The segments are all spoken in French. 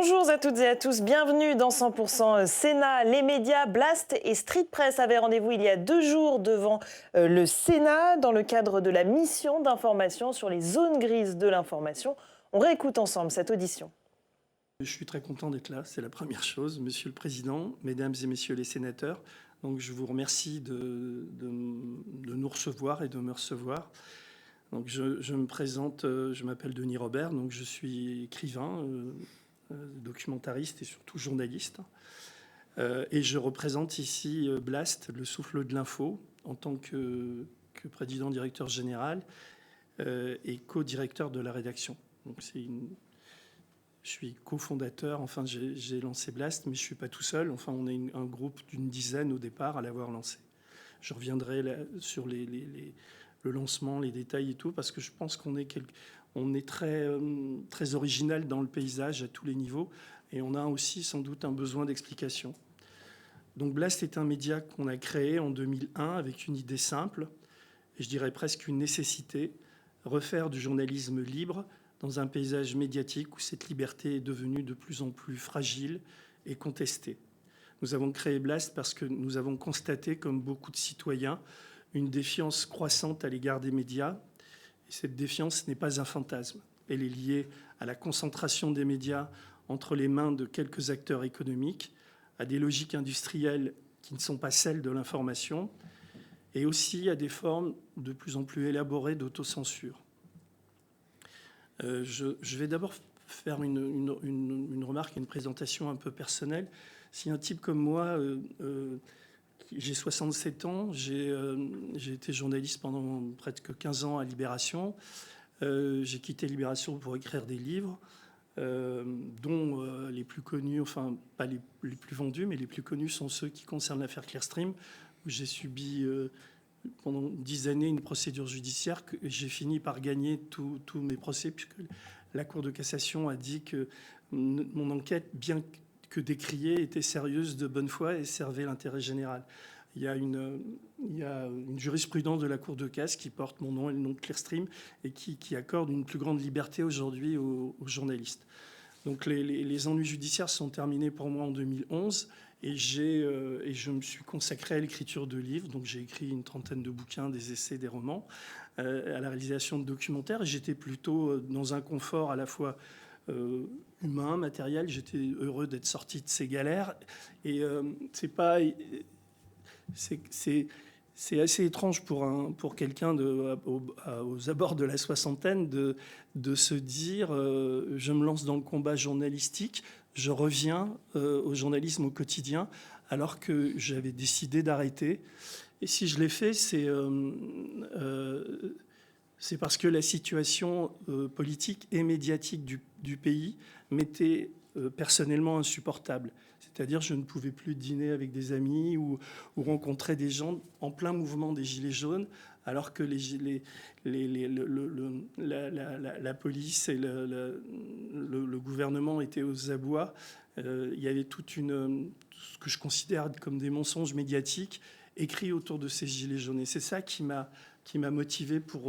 Bonjour à toutes et à tous, bienvenue dans 100% Sénat. Les médias, Blast et Street Press avaient rendez-vous il y a 2 jours devant le Sénat dans le cadre de la mission d'information sur les zones grises de l'information. On réécoute ensemble cette audition. Je suis très content d'être là, c'est la première chose. Monsieur le Président, Mesdames et Messieurs les sénateurs, donc je vous remercie de nous recevoir et de me recevoir. Donc je me présente, je m'appelle Denis Robert, donc je suis écrivain, documentariste et surtout journaliste. Et je représente ici Blast, le souffle de l'info, en tant que président-directeur général et co-directeur de la rédaction. Donc je suis cofondateur, enfin j'ai lancé Blast, mais je ne suis pas tout seul. Enfin, on est un groupe d'une dizaine au départ à l'avoir lancé. Je reviendrai sur le lancement, les détails et tout, parce que je pense qu'on est, très original dans le paysage à tous les niveaux, et on a aussi sans doute un besoin d'explication. Donc Blast est un média qu'on a créé en 2001 avec une idée simple, et je dirais presque une nécessité, refaire du journalisme libre dans un paysage médiatique où cette liberté est devenue de plus en plus fragile et contestée. Nous avons créé Blast parce que nous avons constaté, comme beaucoup de citoyens, une défiance croissante à l'égard des médias. Et cette défiance n'est pas un fantasme. Elle est liée à la concentration des médias entre les mains de quelques acteurs économiques, à des logiques industrielles qui ne sont pas celles de l'information, et aussi à des formes de plus en plus élaborées d'autocensure. Je vais d'abord faire une remarque et une présentation un peu personnelle. Si un type comme moi, j'ai 67 ans, j'ai été journaliste pendant presque 15 ans à Libération. J'ai quitté Libération pour écrire des livres, dont les plus connus, enfin pas les plus vendus, mais les plus connus sont ceux qui concernent l'affaire Clearstream, où j'ai subi pendant 10 années une procédure judiciaire que j'ai fini par gagner tous mes procès, puisque la Cour de cassation a dit que mon enquête, bien que décriée, était sérieuse, de bonne foi et servait l'intérêt général. Il y a une jurisprudence de la Cour de casse qui porte mon nom et le nom de Clearstream et qui accorde une plus grande liberté aujourd'hui aux journalistes. Donc les ennuis judiciaires sont terminés pour moi en 2011 et je me suis consacré à l'écriture de livres. Donc j'ai écrit une trentaine de bouquins, des essais, des romans, à la réalisation de documentaires. Et j'étais plutôt dans un confort à la fois humain, matériel. J'étais heureux d'être sorti de ces galères. Et c'est assez étrange pour quelqu'un aux abords de la soixantaine de se dire je me lance dans le combat journalistique, je reviens au journalisme au quotidien, alors que j'avais décidé d'arrêter. Et si je l'ai fait, c'est parce que la situation politique et médiatique du pays m'était personnellement insupportable. C'est-à-dire je ne pouvais plus dîner avec des amis ou rencontrer des gens en plein mouvement des Gilets jaunes, alors que la police et le gouvernement étaient aux abois. Il y avait ce que je considère comme des mensonges médiatiques écrits autour de ces Gilets jaunes. Et c'est ça qui m'a motivé pour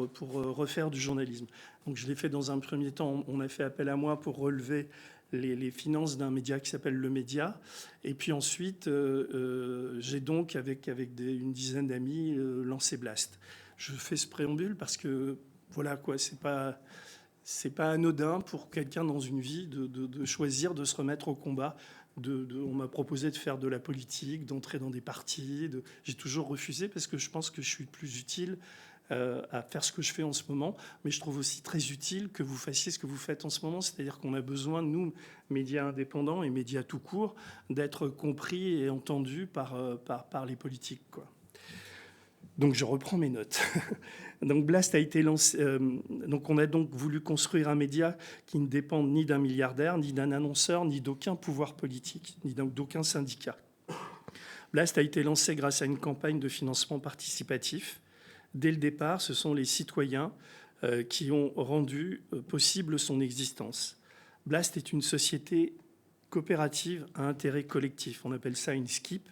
refaire du journalisme. Donc je l'ai fait dans un premier temps. On a fait appel à moi pour relever les finances d'un média qui s'appelle Le Média. Et puis ensuite, j'ai donc, avec une dizaine d'amis, lancé Blast. Je fais ce préambule parce que, voilà quoi, c'est pas anodin pour quelqu'un dans une vie de choisir de se remettre au combat. On m'a proposé de faire de la politique, d'entrer dans des partis. J'ai toujours refusé parce que je pense que je suis plus utile à faire ce que je fais en ce moment, mais je trouve aussi très utile que vous fassiez ce que vous faites en ce moment, c'est-à-dire qu'on a besoin, nous, médias indépendants et médias tout court, d'être compris et entendus par les politiques, quoi. Donc je reprends mes notes. Donc Blast a été lancé. Donc on a donc voulu construire un média qui ne dépend ni d'un milliardaire, ni d'un annonceur, ni d'aucun pouvoir politique, ni d'aucun syndicat. Blast a été lancé grâce à une campagne de financement participatif. Dès le départ, ce sont les citoyens qui ont rendu possible son existence. Blast est une société coopérative à intérêt collectif. On appelle ça une SCIP.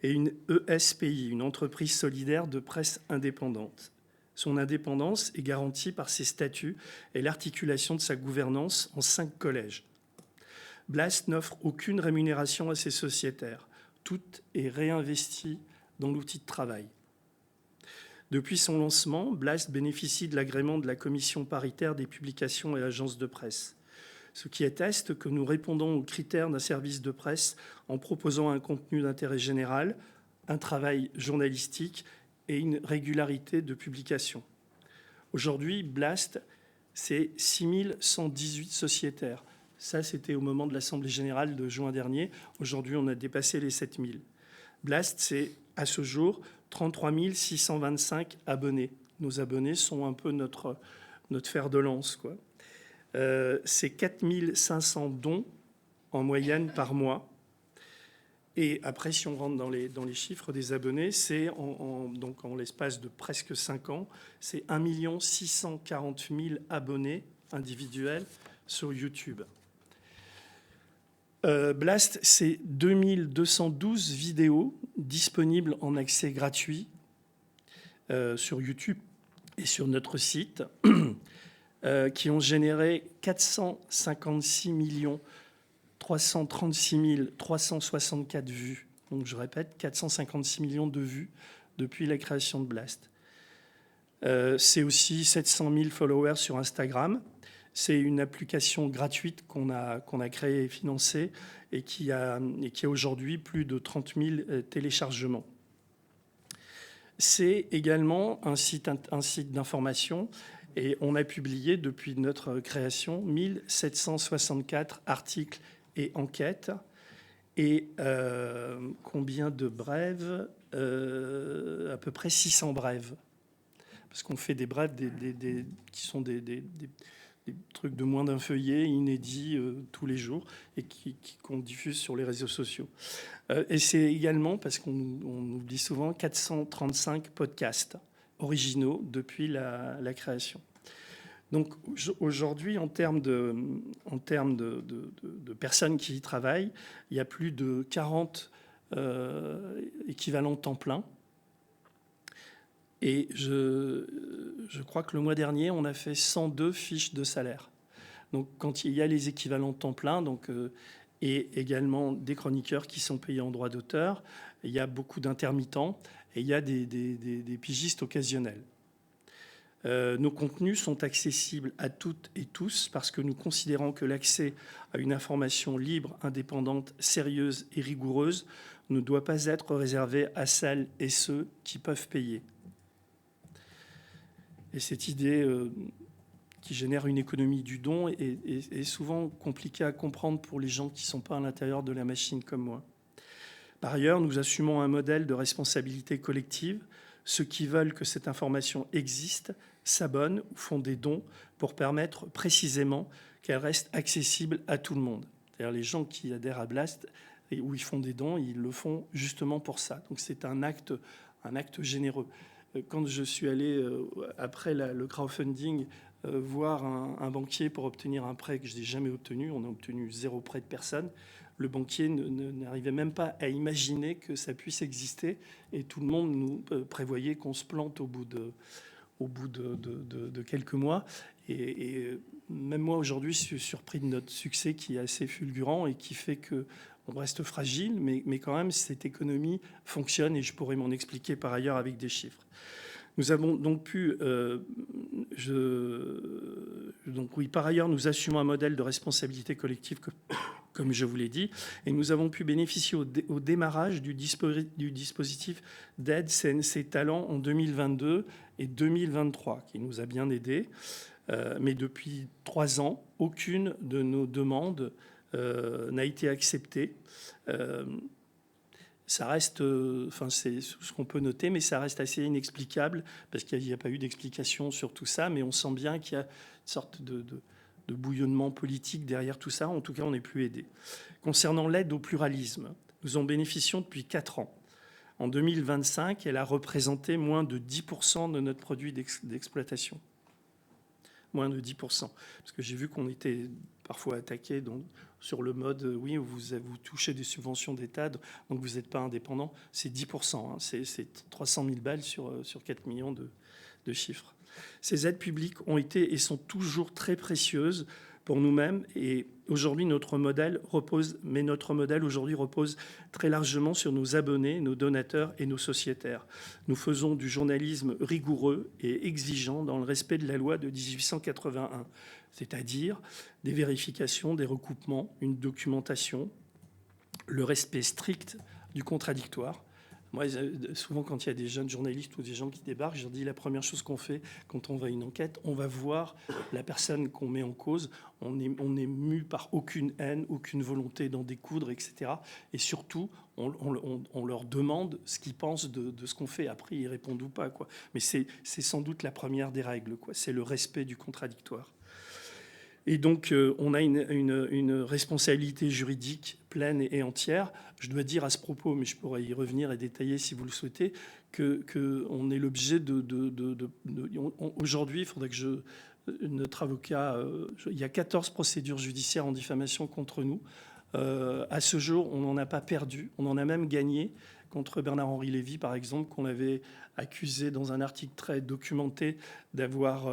Et une ESPI, une entreprise solidaire de presse indépendante. Son indépendance est garantie par ses statuts et l'articulation de sa gouvernance en 5 collèges. Blast n'offre aucune rémunération à ses sociétaires. Tout est réinvesti dans l'outil de travail. Depuis son lancement, Blast bénéficie de l'agrément de la Commission paritaire des publications et agences de presse, ce qui atteste que nous répondons aux critères d'un service de presse en proposant un contenu d'intérêt général, un travail journalistique et une régularité de publication. Aujourd'hui, Blast, c'est 6118 sociétaires. Ça, c'était au moment de l'Assemblée générale de juin dernier. Aujourd'hui, on a dépassé les 7000. Blast, c'est à ce jour 33 625 abonnés. Nos abonnés sont un peu notre fer de lance, quoi. C'est 4500 dons en moyenne par mois. Et après, si on rentre dans les chiffres des abonnés, c'est donc en l'espace de presque 5 ans, c'est 1 640 000 abonnés individuels sur YouTube. Blast, c'est 2212 vidéos disponibles en accès gratuit sur YouTube et sur notre site, qui ont généré 456 336 364 vues. Donc je répète, 456 millions de vues depuis la création de Blast. C'est aussi 700 000 followers sur Instagram. C'est une application gratuite qu'on a créée et financée et qui a aujourd'hui plus de 30 000 téléchargements. C'est également un site d'information et on a publié depuis notre création 1764 articles et enquêtes et combien de brèves à peu près 600 brèves. Parce qu'on fait des brèves qui sont des trucs de moins d'un feuillet, inédits tous les jours, et qu'on diffuse sur les réseaux sociaux. Et c'est également, parce qu'on oublie souvent, 435 podcasts originaux depuis la création. Donc aujourd'hui, en termes de personnes qui y travaillent, il y a plus de 40 équivalents temps plein. Et je crois que le mois dernier, on a fait 102 fiches de salaire. Donc, quand il y a les équivalents temps plein, et également des chroniqueurs qui sont payés en droit d'auteur, il y a beaucoup d'intermittents et il y a des pigistes occasionnels. Nos contenus sont accessibles à toutes et tous parce que nous considérons que l'accès à une information libre, indépendante, sérieuse et rigoureuse ne doit pas être réservé à celles et ceux qui peuvent payer. Et cette idée qui génère une économie du don est souvent compliquée à comprendre pour les gens qui ne sont pas à l'intérieur de la machine comme moi. Par ailleurs, nous assumons un modèle de responsabilité collective. Ceux qui veulent que cette information existe s'abonnent ou font des dons pour permettre précisément qu'elle reste accessible à tout le monde. C'est-à-dire les gens qui adhèrent à Blast et où ils font des dons, ils le font justement pour ça. Donc c'est un acte généreux. Quand je suis allé, après le crowdfunding, voir un banquier pour obtenir un prêt que je n'ai jamais obtenu, on a obtenu 0 prêt de personne, le banquier n'arrivait même pas à imaginer que ça puisse exister et tout le monde nous prévoyait qu'on se plante au bout de quelques mois. Et même moi, aujourd'hui, je suis surpris de notre succès qui est assez fulgurant et qui fait qu'on reste fragile, mais quand même, cette économie fonctionne et je pourrais m'en expliquer par ailleurs avec des chiffres. Nous avons donc pu... par ailleurs, nous assumons un modèle de responsabilité collective, comme je vous l'ai dit, et nous avons pu bénéficier au démarrage du dispositif d'aide CNC Talent en 2022 et 2023, qui nous a bien aidés. Mais depuis 3 ans, aucune de nos demandes n'a été acceptée. Ça reste, c'est ce qu'on peut noter, mais ça reste assez inexplicable parce qu'il n'y a pas eu d'explication sur tout ça, mais on sent bien qu'il y a une sorte de bouillonnement politique derrière tout ça. En tout cas, on n'est plus aidé. Concernant l'aide au pluralisme, nous en bénéficions depuis 4 ans. En 2025, elle a représenté moins de 10% de notre produit d'exploitation. Moins de 10%. Parce que j'ai vu qu'on était parfois attaqué sur le mode, oui, vous touchez des subventions d'État, donc vous n'êtes pas indépendant. C'est 10%, hein, c'est 300 000 balles sur 4 millions de chiffres. Ces aides publiques ont été et sont toujours très précieuses pour nous-mêmes. Et aujourd'hui, notre modèle aujourd'hui repose très largement sur nos abonnés, nos donateurs et nos sociétaires. Nous faisons du journalisme rigoureux et exigeant dans le respect de la loi de 1881, c'est-à-dire des vérifications, des recoupements, une documentation, le respect strict du contradictoire. Moi, souvent, quand il y a des jeunes journalistes ou des gens qui débarquent, je leur dis la première chose qu'on fait quand on va à une enquête, on va voir la personne qu'on met en cause. On n'est mu par aucune haine, aucune volonté d'en découdre, etc. Et surtout, on leur demande ce qu'ils pensent de ce qu'on fait. Après, ils répondent ou pas, quoi. Mais c'est sans doute la première des règles, quoi. C'est le respect du contradictoire. Et donc, on a une responsabilité juridique pleine et entière. Je dois dire à ce propos, mais je pourrais y revenir et détailler si vous le souhaitez, qu'on est l'objet aujourd'hui, il faudrait que notre avocat... il y a 14 procédures judiciaires en diffamation contre nous. À ce jour, on n'en a pas perdu. On en a même gagné contre Bernard-Henri Lévy, par exemple, qu'on avait accusé dans un article très documenté d'avoir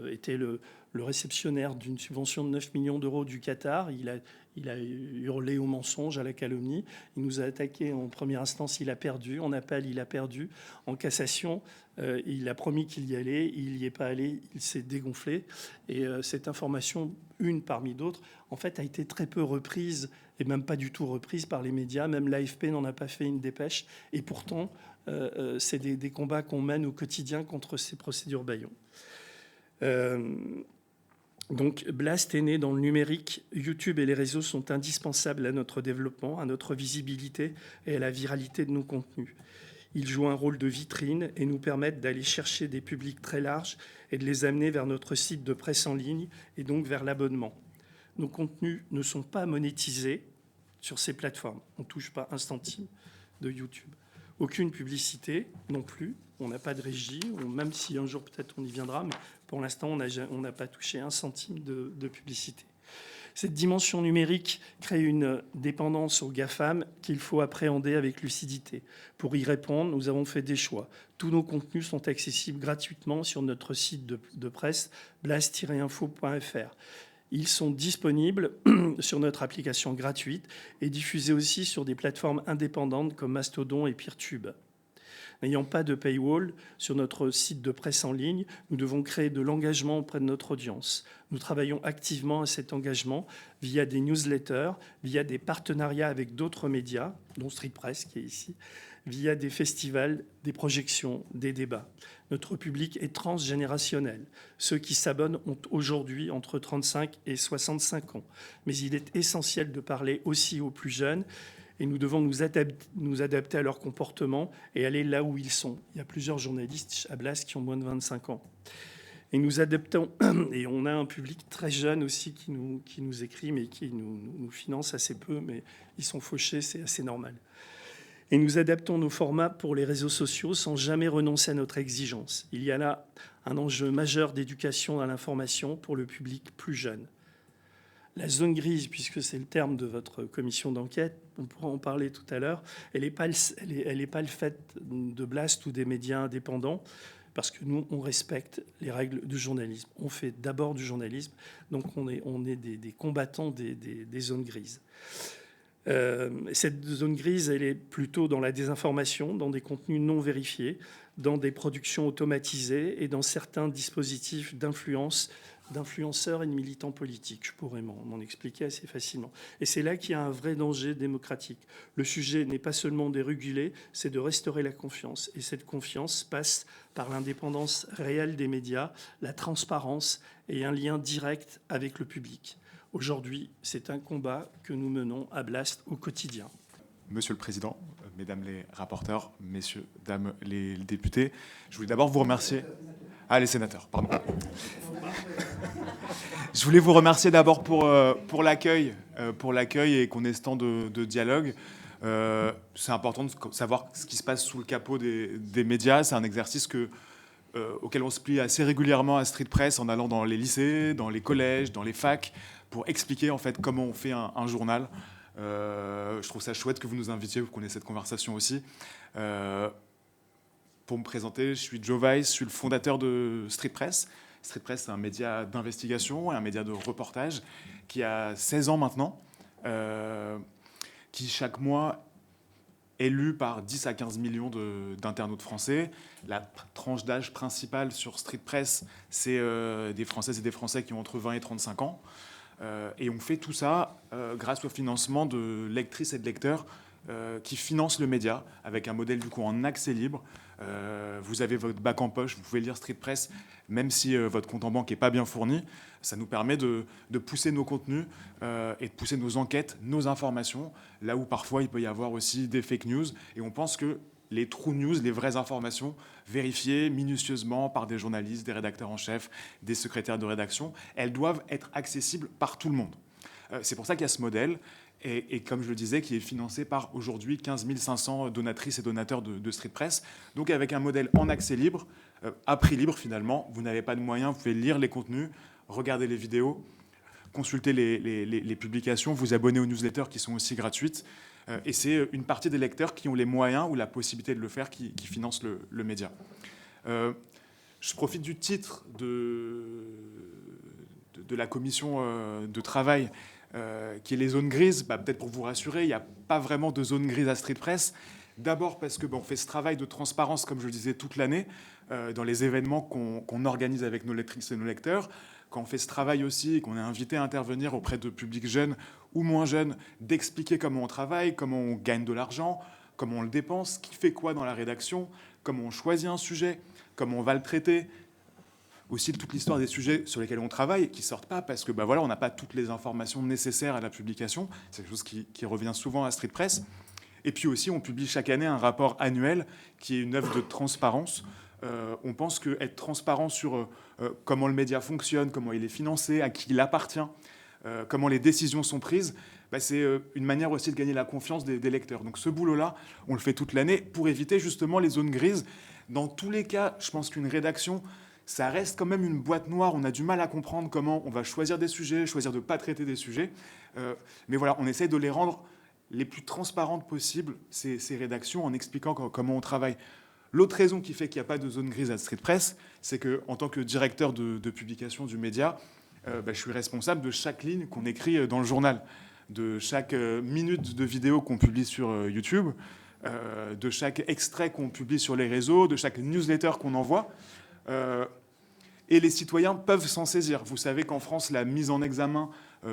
été le réceptionnaire d'une subvention de 9 millions d'euros du Qatar. Il a hurlé au mensonge, à la calomnie. Il nous a attaqué en première instance, il a perdu. En appel, il a perdu. En cassation, il a promis qu'il y allait. Il n'y est pas allé. Il s'est dégonflé. Et cette information, une parmi d'autres, en fait, a été très peu reprise et même pas du tout reprise par les médias. Même l'AFP n'en a pas fait une dépêche. Et pourtant, c'est des combats qu'on mène au quotidien contre ces procédures bâillons. Donc, Blast est né dans le numérique. YouTube et les réseaux sont indispensables à notre développement, à notre visibilité et à la viralité de nos contenus. Ils jouent un rôle de vitrine et nous permettent d'aller chercher des publics très larges et de les amener vers notre site de presse en ligne et donc vers l'abonnement. Nos contenus ne sont pas monétisés sur ces plateformes. On ne touche pas un centime de YouTube. Aucune publicité non plus. On n'a pas de régie, même si un jour peut-être on y viendra, mais pour l'instant on n'a pas touché un centime de publicité. Cette dimension numérique crée une dépendance aux GAFAM qu'il faut appréhender avec lucidité. Pour y répondre, nous avons fait des choix. Tous nos contenus sont accessibles gratuitement sur notre site de presse blast-info.fr. Ils sont disponibles sur notre application gratuite et diffusés aussi sur des plateformes indépendantes comme Mastodon et Peertube. N'ayant pas de paywall sur notre site de presse en ligne, nous devons créer de l'engagement auprès de notre audience. Nous travaillons activement à cet engagement via des newsletters, via des partenariats avec d'autres médias, dont Street Press qui est ici, via des festivals, des projections, des débats. Notre public est transgénérationnel. Ceux qui s'abonnent ont aujourd'hui entre 35 et 65 ans. Mais il est essentiel de parler aussi aux plus jeunes et nous devons nous adapter à leur comportement et aller là où ils sont. Il y a plusieurs journalistes à Blast qui ont moins de 25 ans. Et nous adaptons, et on a un public très jeune aussi qui nous écrit, mais qui nous finance assez peu, mais ils sont fauchés, c'est assez normal. Et nous adaptons nos formats pour les réseaux sociaux sans jamais renoncer à notre exigence. Il y a là un enjeu majeur d'éducation à l'information pour le public plus jeune. La zone grise, puisque c'est le terme de votre commission d'enquête, on pourra en parler tout à l'heure, elle n'est pas le fait de Blast ou des médias indépendants, parce que nous, on respecte les règles du journalisme. On fait d'abord du journalisme, donc on est des combattants des zones grises. Cette zone grise, elle est plutôt dans la désinformation, dans des contenus non vérifiés, dans des productions automatisées et dans certains dispositifs d'influenceurs et de militants politiques. Je pourrais m'en expliquer assez facilement. Et c'est là qu'il y a un vrai danger démocratique. Le sujet n'est pas seulement de réguler, c'est de restaurer la confiance. Et cette confiance passe par l'indépendance réelle des médias, la transparence et un lien direct avec le public. Aujourd'hui, c'est un combat que nous menons à Blast au quotidien. Monsieur le Président, Mesdames les rapporteurs, Messieurs, Dames les députés, je voulais d'abord vous remercier... Ah, les sénateurs, pardon. Je voulais vous remercier d'abord pour l'accueil et qu'on ait ce temps de dialogue. C'est important de savoir ce qui se passe sous le capot des médias. C'est un exercice auquel on se plie assez régulièrement à Street Press en allant dans les lycées, dans les collèges, dans les facs, pour expliquer en fait comment on fait un journal. Je trouve ça chouette que vous nous invitiez, qu'on ait cette conversation aussi. Pour me présenter, je suis Joe Weiss, je suis le fondateur de Street Press. Street Press, c'est un média d'investigation et un média de reportage qui a 16 ans maintenant, qui chaque mois est lu par 10 à 15 millions d'internautes français. La tranche d'âge principale sur Street Press, c'est des Françaises et des Français qui ont entre 20 et 35 ans. Et on fait tout ça grâce au financement de lectrices et de lecteurs qui financent le média avec un modèle du coup en accès libre. Vous avez votre bac en poche, vous pouvez lire Street Press, même si votre compte en banque n'est pas bien fourni. Ça nous permet de pousser nos contenus et de pousser nos enquêtes, nos informations, là où parfois il peut y avoir aussi des fake news. Et on pense que les true news, les vraies informations, vérifiées minutieusement par des journalistes, des rédacteurs en chef, des secrétaires de rédaction, elles doivent être accessibles par tout le monde. C'est pour ça qu'il y a ce modèle. Et comme je le disais, qui est financé par aujourd'hui 15 500 donatrices et donateurs de Street Press. Donc avec un modèle en accès libre, à prix libre finalement. Vous n'avez pas de moyens, vous pouvez lire les contenus, regarder les vidéos, consulter les publications, vous abonner aux newsletters qui sont aussi gratuites. Et c'est une partie des lecteurs qui ont les moyens ou la possibilité de le faire qui financent le média. Je profite du titre de la commission de travail qui est les zones grises. Peut-être pour vous rassurer, il n'y a pas vraiment de zone grise à Street Press. D'abord parce que on fait ce travail de transparence, comme je le disais, toute l'année, dans les événements qu'on organise avec nos lectrices et nos lecteurs. Quand on fait ce travail aussi, qu'on est invité à intervenir auprès de publics jeunes ou moins jeunes, d'expliquer comment on travaille, comment on gagne de l'argent, comment on le dépense, qui fait quoi dans la rédaction, comment on choisit un sujet, comment on va le traiter. Aussi toute l'histoire des sujets sur lesquels on travaille et qui ne sortent pas parce que on n'a pas toutes les informations nécessaires à la publication. C'est quelque chose qui revient souvent à Street Press. Et puis aussi, on publie chaque année un rapport annuel qui est une œuvre de transparence. On pense qu'être transparent sur comment le média fonctionne, comment il est financé, à qui il appartient, comment les décisions sont prises, c'est une manière aussi de gagner la confiance des lecteurs. Donc ce boulot-là, on le fait toute l'année pour éviter justement les zones grises. Dans tous les cas, je pense qu'une rédaction, ça reste quand même une boîte noire. On a du mal à comprendre comment on va choisir des sujets, choisir de ne pas traiter des sujets. Mais voilà, on essaye de les rendre les plus transparentes possibles, ces rédactions, en expliquant comment on travaille. L'autre raison qui fait qu'il n'y a pas de zone grise à Street Press, c'est qu'en tant que directeur de publication du média, je suis responsable de chaque ligne qu'on écrit dans le journal, de chaque minute de vidéo qu'on publie sur YouTube, de chaque extrait qu'on publie sur les réseaux, de chaque newsletter qu'on envoie. Et les citoyens peuvent s'en saisir. Vous savez qu'en France, la mise en examen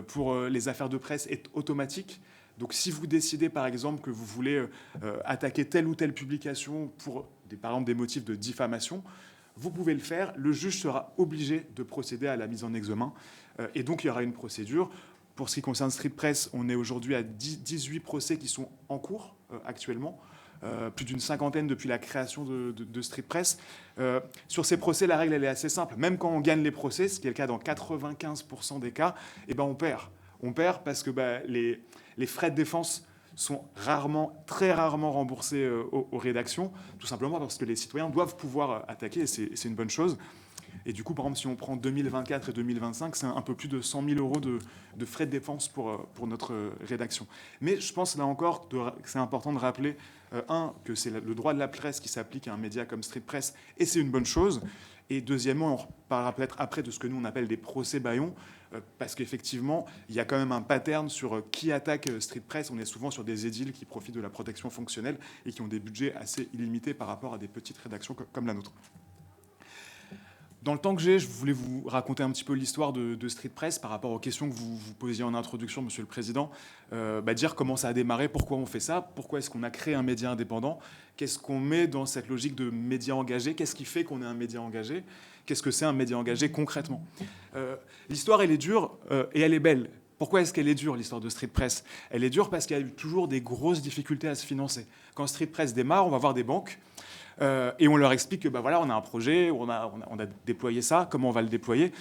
pour les affaires de presse est automatique. Donc si vous décidez, par exemple, que vous voulez attaquer telle ou telle publication pour, par exemple, des motifs de diffamation, vous pouvez le faire. Le juge sera obligé de procéder à la mise en examen. Et donc, il y aura une procédure. Pour ce qui concerne Street Press, on est aujourd'hui à 18 procès qui sont en cours actuellement. Plus d'une cinquantaine depuis la création de Street Press. Sur ces procès, la règle elle est assez simple. Même quand on gagne les procès, ce qui est le cas dans 95% des cas, on perd. On perd parce que les frais de défense sont très rarement remboursés aux rédactions, tout simplement parce que les citoyens doivent pouvoir attaquer, et c'est une bonne chose. Et du coup, par exemple, si on prend 2024 et 2025, c'est un peu plus de 100 000 euros de frais de défense pour notre rédaction. Mais je pense, là encore, que c'est important de rappeler, que c'est le droit de la presse qui s'applique à un média comme Street Press, et c'est une bonne chose. Et deuxièmement, on reparlera peut-être après de ce que nous, on appelle des procès bâillons, parce qu'effectivement, il y a quand même un pattern sur qui attaque Street Press. On est souvent sur des édiles qui profitent de la protection fonctionnelle et qui ont des budgets assez illimités par rapport à des petites rédactions comme la nôtre. Dans le temps que j'ai, je voulais vous raconter un petit peu l'histoire de Street Press par rapport aux questions que vous posiez en introduction, Monsieur le Président. Dire comment ça a démarré, pourquoi on fait ça, pourquoi est-ce qu'on a créé un média indépendant, qu'est-ce qu'on met dans cette logique de média engagé, qu'est-ce qui fait qu'on est un média engagé, qu'est-ce que c'est un média engagé concrètement. L'histoire, elle est dure et elle est belle. Pourquoi est-ce qu'elle est dure, l'histoire de Street Press? Elle est dure parce qu'il y a eu toujours des grosses difficultés à se financer. Quand Street Press démarre, on va voir des banques, et on leur explique que on a un projet, on a déployé ça, comment on va le déployer.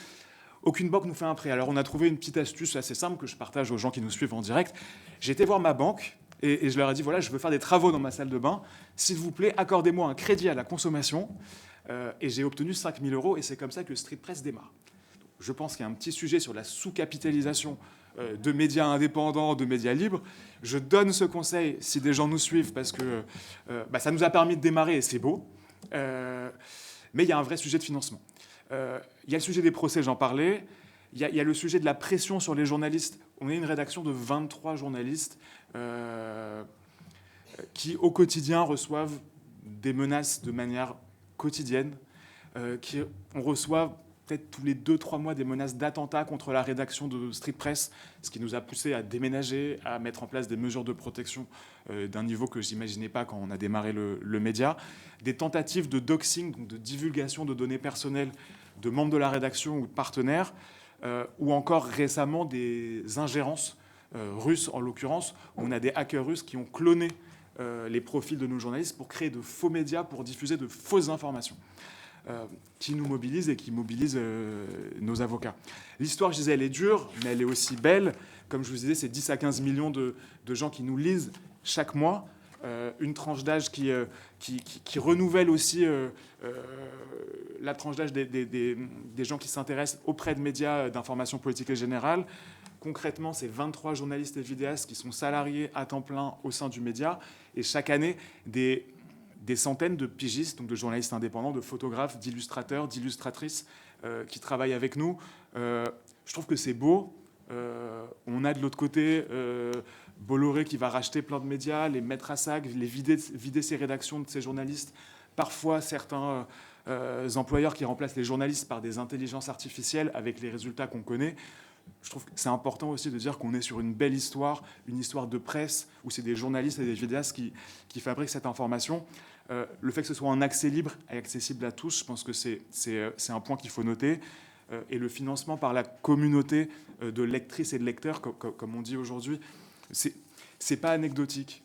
Aucune banque nous fait un prêt. Alors on a trouvé une petite astuce assez simple que je partage aux gens qui nous suivent en direct. J'ai été voir ma banque et je leur ai dit, voilà, je veux faire des travaux dans ma salle de bain. S'il vous plaît, accordez-moi un crédit à la consommation. Et j'ai obtenu 5 000 euros et c'est comme ça que Street Press démarre. Donc, je pense qu'il y a un petit sujet sur la sous-capitalisation de médias indépendants, de médias libres. Je donne ce conseil si des gens nous suivent parce que ça nous a permis de démarrer et c'est beau. Mais il y a un vrai sujet de financement. Il y a le sujet des procès, j'en parlais. Il y a le sujet de la pression sur les journalistes. On est une rédaction de 23 journalistes qui, au quotidien, reçoivent des menaces de manière quotidienne. On reçoit peut-être tous les 2-3 mois des menaces d'attentats contre la rédaction de Street Press, ce qui nous a poussé à déménager, à mettre en place des mesures de protection d'un niveau que je n'imaginais pas quand on a démarré le média. Des tentatives de doxing, donc de divulgation de données personnelles de membres de la rédaction ou de partenaires, ou encore récemment des ingérences russes, en l'occurrence, où on a des hackers russes qui ont cloné les profils de nos journalistes pour créer de faux médias, pour diffuser de fausses informations. Qui nous mobilise et qui mobilise nos avocats. L'histoire, je disais, elle est dure, mais elle est aussi belle. Comme je vous disais, c'est 10 à 15 millions de gens qui nous lisent chaque mois. Une tranche d'âge qui renouvelle aussi la tranche d'âge des gens qui s'intéressent auprès de médias d'information politique et générale. Concrètement, c'est 23 journalistes et vidéastes qui sont salariés à temps plein au sein du média. Et chaque année, des centaines de pigistes, donc de journalistes indépendants, de photographes, d'illustrateurs, d'illustratrices qui travaillent avec nous. Je trouve que c'est beau. On a de l'autre côté Bolloré qui va racheter plein de médias, les mettre à sac, les vider ses rédactions de ses journalistes. Parfois, certains employeurs qui remplacent les journalistes par des intelligences artificielles avec les résultats qu'on connaît. Je trouve que c'est important aussi de dire qu'on est sur une belle histoire, une histoire de presse, où c'est des journalistes et des vidéastes qui fabriquent cette information. Le fait que ce soit un accès libre et accessible à tous, je pense que c'est un point qu'il faut noter. Et le financement par la communauté de lectrices et de lecteurs, comme on dit aujourd'hui, c'est pas anecdotique.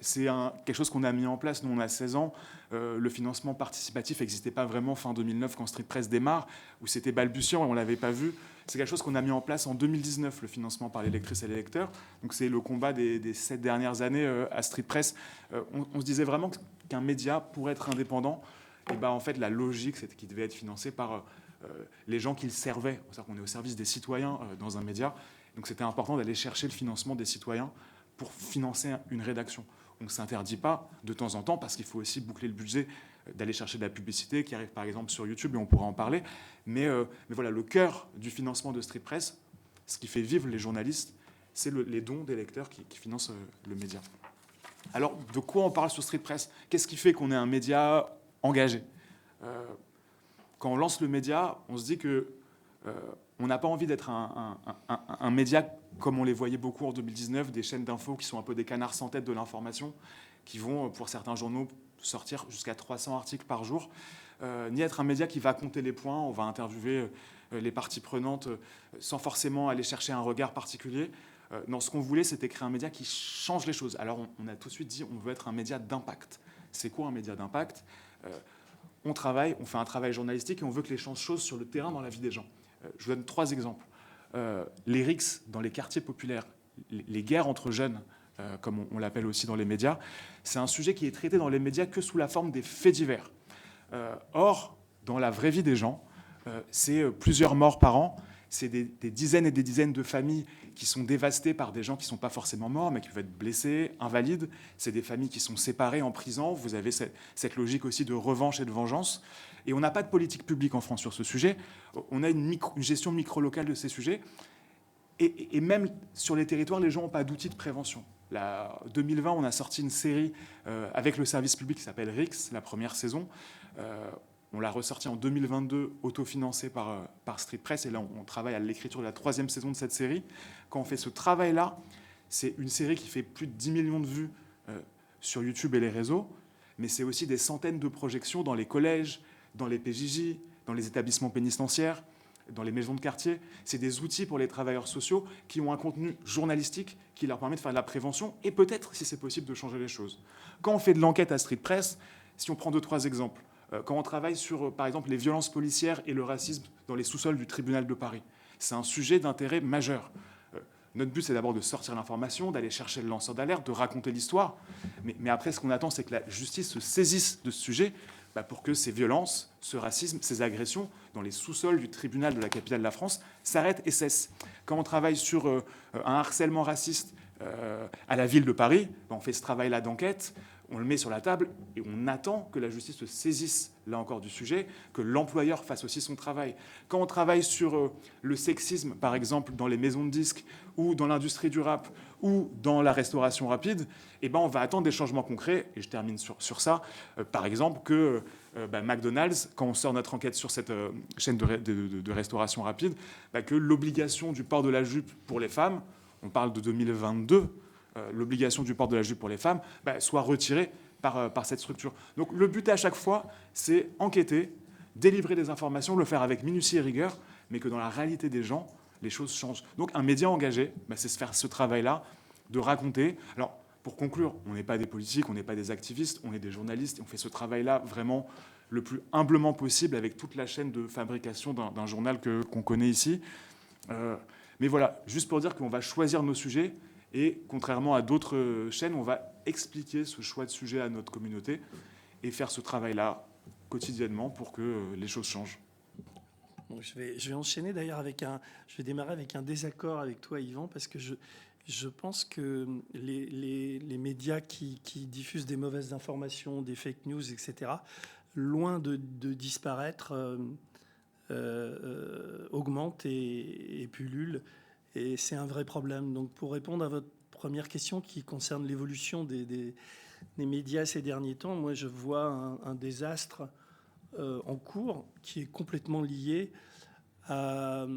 C'est quelque chose qu'on a mis en place. Nous, on a 16 ans. Le financement participatif n'existait pas vraiment fin 2009 quand Street Press démarre, où c'était balbutiant et on ne l'avait pas vu. C'est quelque chose qu'on a mis en place en 2019, le financement par les lectrices et les lecteurs. Donc c'est le combat des 7 dernières années à Street Press. On se disait vraiment qu'un média, pour être indépendant, et ben en fait, la logique, c'était qu'il devait être financé par les gens qui le servaient. C'est-à-dire qu'on est au service des citoyens dans un média. Donc c'était important d'aller chercher le financement des citoyens pour financer une rédaction. On ne s'interdit pas de temps en temps, parce qu'il faut aussi boucler le budget, d'aller chercher de la publicité qui arrive par exemple sur YouTube, et on pourra en parler. Mais voilà, le cœur du financement de Street Press, ce qui fait vivre les journalistes, c'est les dons des lecteurs qui financent le média. Alors, de quoi on parle sur Street Press? Qu'est-ce qui fait qu'on est un média engagé? Quand on lance le média, on se dit que on n'a pas envie d'être un média comme on les voyait beaucoup en 2019, des chaînes d'infos qui sont un peu des canards sans tête de l'information, qui vont, pour certains journaux, sortir jusqu'à 300 articles par jour, ni être un média qui va compter les points. On va interviewer les parties prenantes sans forcément aller chercher un regard particulier. Non, ce qu'on voulait, c'était créer un média qui change les choses. Alors, on a tout de suite dit on veut être un média d'impact. C'est quoi un média d'impact? On fait un travail journalistique et on veut que les choses sur le terrain dans la vie des gens. Je vous donne 3 exemples. Les rixes dans les quartiers populaires, les guerres entre jeunes, comme on l'appelle aussi dans les médias, c'est un sujet qui est traité dans les médias que sous la forme des faits divers. Or, dans la vraie vie des gens, c'est plusieurs morts par an, c'est des dizaines et des dizaines de familles qui sont dévastées par des gens qui ne sont pas forcément morts, mais qui peuvent être blessés, invalides. C'est des familles qui sont séparées en prison. Vous avez cette logique aussi de revanche et de vengeance. Et on n'a pas de politique publique en France sur ce sujet. On a une gestion micro-locale de ces sujets. Et même sur les territoires, les gens n'ont pas d'outils de prévention. En 2020, on a sorti une série avec le service public qui s'appelle RIX, la première saison. On l'a ressorti en 2022, autofinancé par Street Press. Et là, on travaille à l'écriture de la 3e saison de cette série. Quand on fait ce travail-là, c'est une série qui fait plus de 10 millions de vues sur YouTube et les réseaux. Mais c'est aussi des centaines de projections dans les collèges, dans les PJJ, dans les établissements pénitentiaires, dans les maisons de quartier. C'est des outils pour les travailleurs sociaux qui ont un contenu journalistique qui leur permet de faire de la prévention et peut-être, si c'est possible, de changer les choses. Quand on fait de l'enquête à Street Press, si on prend 2-3 exemples, quand on travaille sur, par exemple, les violences policières et le racisme dans les sous-sols du tribunal de Paris, c'est un sujet d'intérêt majeur. Notre but, c'est d'abord de sortir l'information, d'aller chercher le lanceur d'alerte, de raconter l'histoire. Mais après, ce qu'on attend, c'est que la justice se saisisse de ce sujet pour que ces violences, ce racisme, ces agressions dans les sous-sols du tribunal de la capitale de la France s'arrêtent et cessent. Quand on travaille sur un harcèlement raciste à la ville de Paris, on fait ce travail-là d'enquête. on le met sur la table et on attend que la justice se saisisse, là encore, du sujet, que l'employeur fasse aussi son travail. Quand on travaille sur le sexisme, par exemple, dans les maisons de disques ou dans l'industrie du rap ou dans la restauration rapide, eh ben, on va attendre des changements concrets. Et je termine sur ça. Par exemple, que McDonald's, quand on sort notre enquête sur cette chaîne de restauration rapide, que l'obligation du port de la jupe pour les femmes, on parle de 2022, l'obligation du port de la jupe pour les femmes, soit retirée par cette structure. Donc le but à chaque fois, c'est enquêter, délivrer des informations, le faire avec minutie et rigueur, mais que dans la réalité des gens, les choses changent. Donc un média engagé, c'est faire ce travail-là, de raconter. Alors pour conclure, on n'est pas des politiques, on n'est pas des activistes, on est des journalistes, et on fait ce travail-là vraiment le plus humblement possible avec toute la chaîne de fabrication d'un journal qu'on connaît ici. Mais voilà, juste pour dire qu'on va choisir nos sujets. Et contrairement à d'autres chaînes, on va expliquer ce choix de sujet à notre communauté et faire ce travail-là quotidiennement pour que les choses changent. Bon, je vais enchaîner d'ailleurs je vais démarrer avec un désaccord avec toi, Yvan, parce que je pense que les médias qui diffusent des mauvaises informations, des fake news, etc., loin de disparaître, augmentent et pullulent. Et c'est un vrai problème. Donc, pour répondre à votre première question qui concerne l'évolution des médias ces derniers temps, moi, je vois un désastre en cours qui est complètement lié aux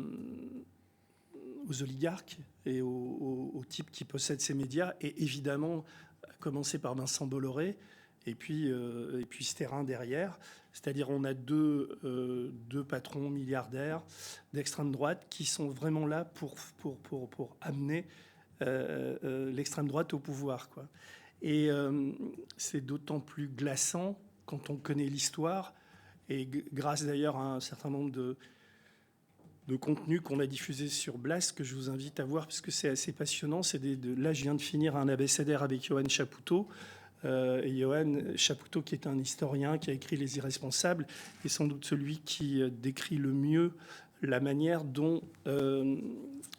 oligarques et aux types qui possèdent ces médias. Et évidemment, à commencer par Vincent Bolloré et puis Sterrin derrière. C'est-à-dire on a deux patrons milliardaires d'extrême droite qui sont vraiment là pour amener l'extrême droite au pouvoir, quoi. Et c'est d'autant plus glaçant quand on connaît l'histoire, et grâce d'ailleurs à un certain nombre de contenus qu'on a diffusés sur Blast, que je vous invite à voir, parce que c'est assez passionnant. Là, je viens de finir un abécédaire avec Johan Chapoutot. Et Johan Chapoutot, qui est un historien, qui a écrit Les Irresponsables, est sans doute celui qui décrit le mieux la manière dont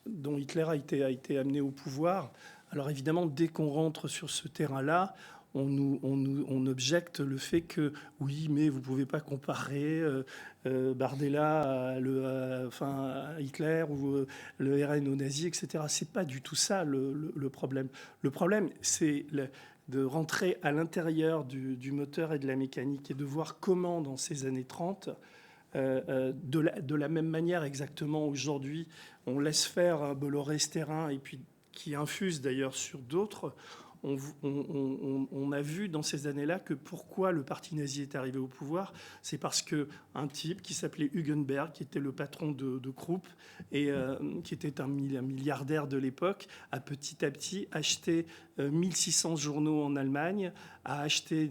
Hitler a été amené au pouvoir. Alors évidemment, dès qu'on rentre sur ce terrain-là, on objecte le fait que, oui, mais vous ne pouvez pas comparer Bardella à Hitler ou le RN aux nazis, etc. Ce n'est pas du tout ça le problème. Le problème, c'est de rentrer à l'intérieur du moteur et de la mécanique et de voir comment, dans ces années 30, de la même manière exactement aujourd'hui, on laisse faire un Bolloré, Sterrin, et puis qui infuse d'ailleurs sur d'autres. On a vu dans ces années-là que pourquoi le parti nazi est arrivé au pouvoir, c'est parce qu'un type qui s'appelait Hugenberg, qui était le patron de Krupp et qui était un milliardaire de l'époque, a petit à petit acheté 1600 journaux en Allemagne, a acheté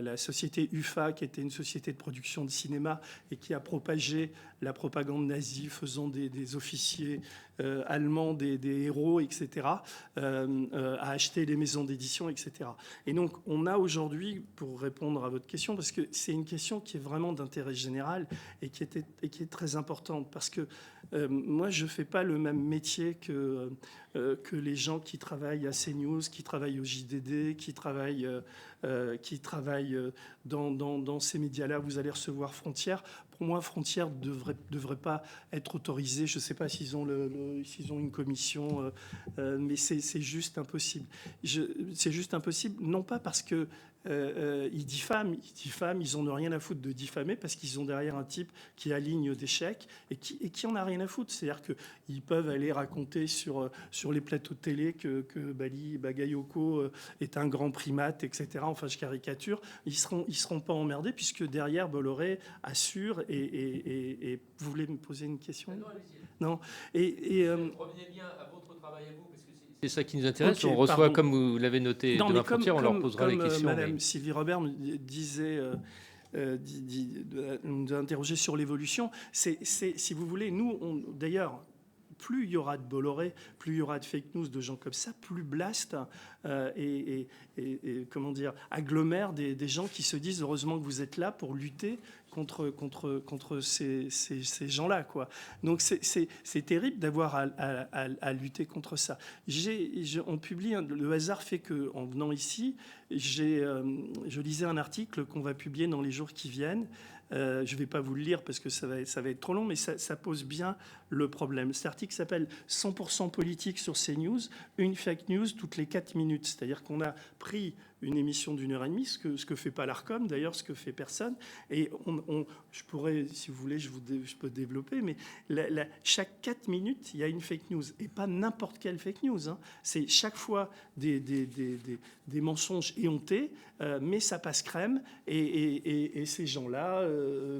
la société UFA, qui était une société de production de cinéma et qui a propagé la propagande nazie, faisant des officiers allemands des héros, etc., a acheté les maisons d'édition, etc. Et donc, on a aujourd'hui, pour répondre à votre question, parce que c'est une question qui est vraiment d'intérêt général et qui est très importante, parce que moi, je ne fais pas le même métier que les gens qui travaillent à CNews, qui travaillent au JDD, qui travaillent dans ces médias-là. Vous allez recevoir Frontières. Pour moi, Frontières ne devrait pas être autorisé. Je ne sais pas s'ils ont une commission, mais c'est juste impossible. C'est juste impossible, non pas parce que ils diffament, ils n'en ont rien à foutre de diffamer parce qu'ils ont derrière un type qui aligne des chèques et qui en a rien à foutre. C'est-à-dire qu'ils peuvent aller raconter sur les plateaux de télé que Bagayoko est un grand primate, etc. Enfin, je caricature. Ils seront pas emmerdés puisque derrière Bolloré assure et vous voulez me poser une question? Non. Revenez bien à votre travail à vous. C'est ça qui nous intéresse. Okay, on reçoit, pardon. comme vous l'avez noté, non, Demain Frontières, on leur posera les questions. Madame Sylvie Robert me disait d'interroger sur l'évolution. Si vous voulez, nous, d'ailleurs, plus il y aura de Bolloré, plus il y aura de fake news, de gens comme ça, plus Blast et comment dire, agglomère des gens qui se disent heureusement que vous êtes là pour lutter contre ces gens-là, quoi. Donc c'est terrible d'avoir à lutter contre ça. On publie, le hasard fait que en venant ici, je lisais un article qu'on va publier dans les jours qui viennent. Je ne vais pas vous le lire parce que ça va être trop long, mais ça pose bien le problème. Cet article s'appelle 100% politique sur CNews, une fake news toutes les 4 minutes. C'est-à-dire qu'on a pris une émission d'1h30, ce que fait pas l'Arcom, d'ailleurs, ce que fait personne. Et je pourrais, si vous voulez, je peux développer, mais chaque 4 minutes, il y a une fake news. Et pas n'importe quelle fake news. Hein. C'est chaque fois des mensonges éhontés, mais ça passe crème. Et ces gens-là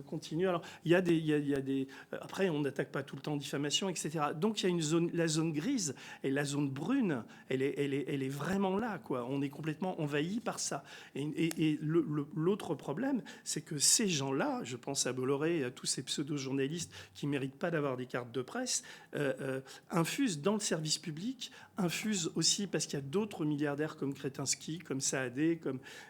continuent. Alors, il y a des... Après, on n'attaque pas tout le temps diffamation, etc. Donc, il y a la zone grise et la zone brune, elle est vraiment là, quoi. On est complètement envahi par ça. Et l'autre problème, c'est que ces gens-là, je pense à Bolloré et à tous ces pseudo-journalistes qui ne méritent pas d'avoir des cartes de presse, infusent dans le service public, infusent aussi parce qu'il y a d'autres milliardaires comme Kretinsky, comme Saadé,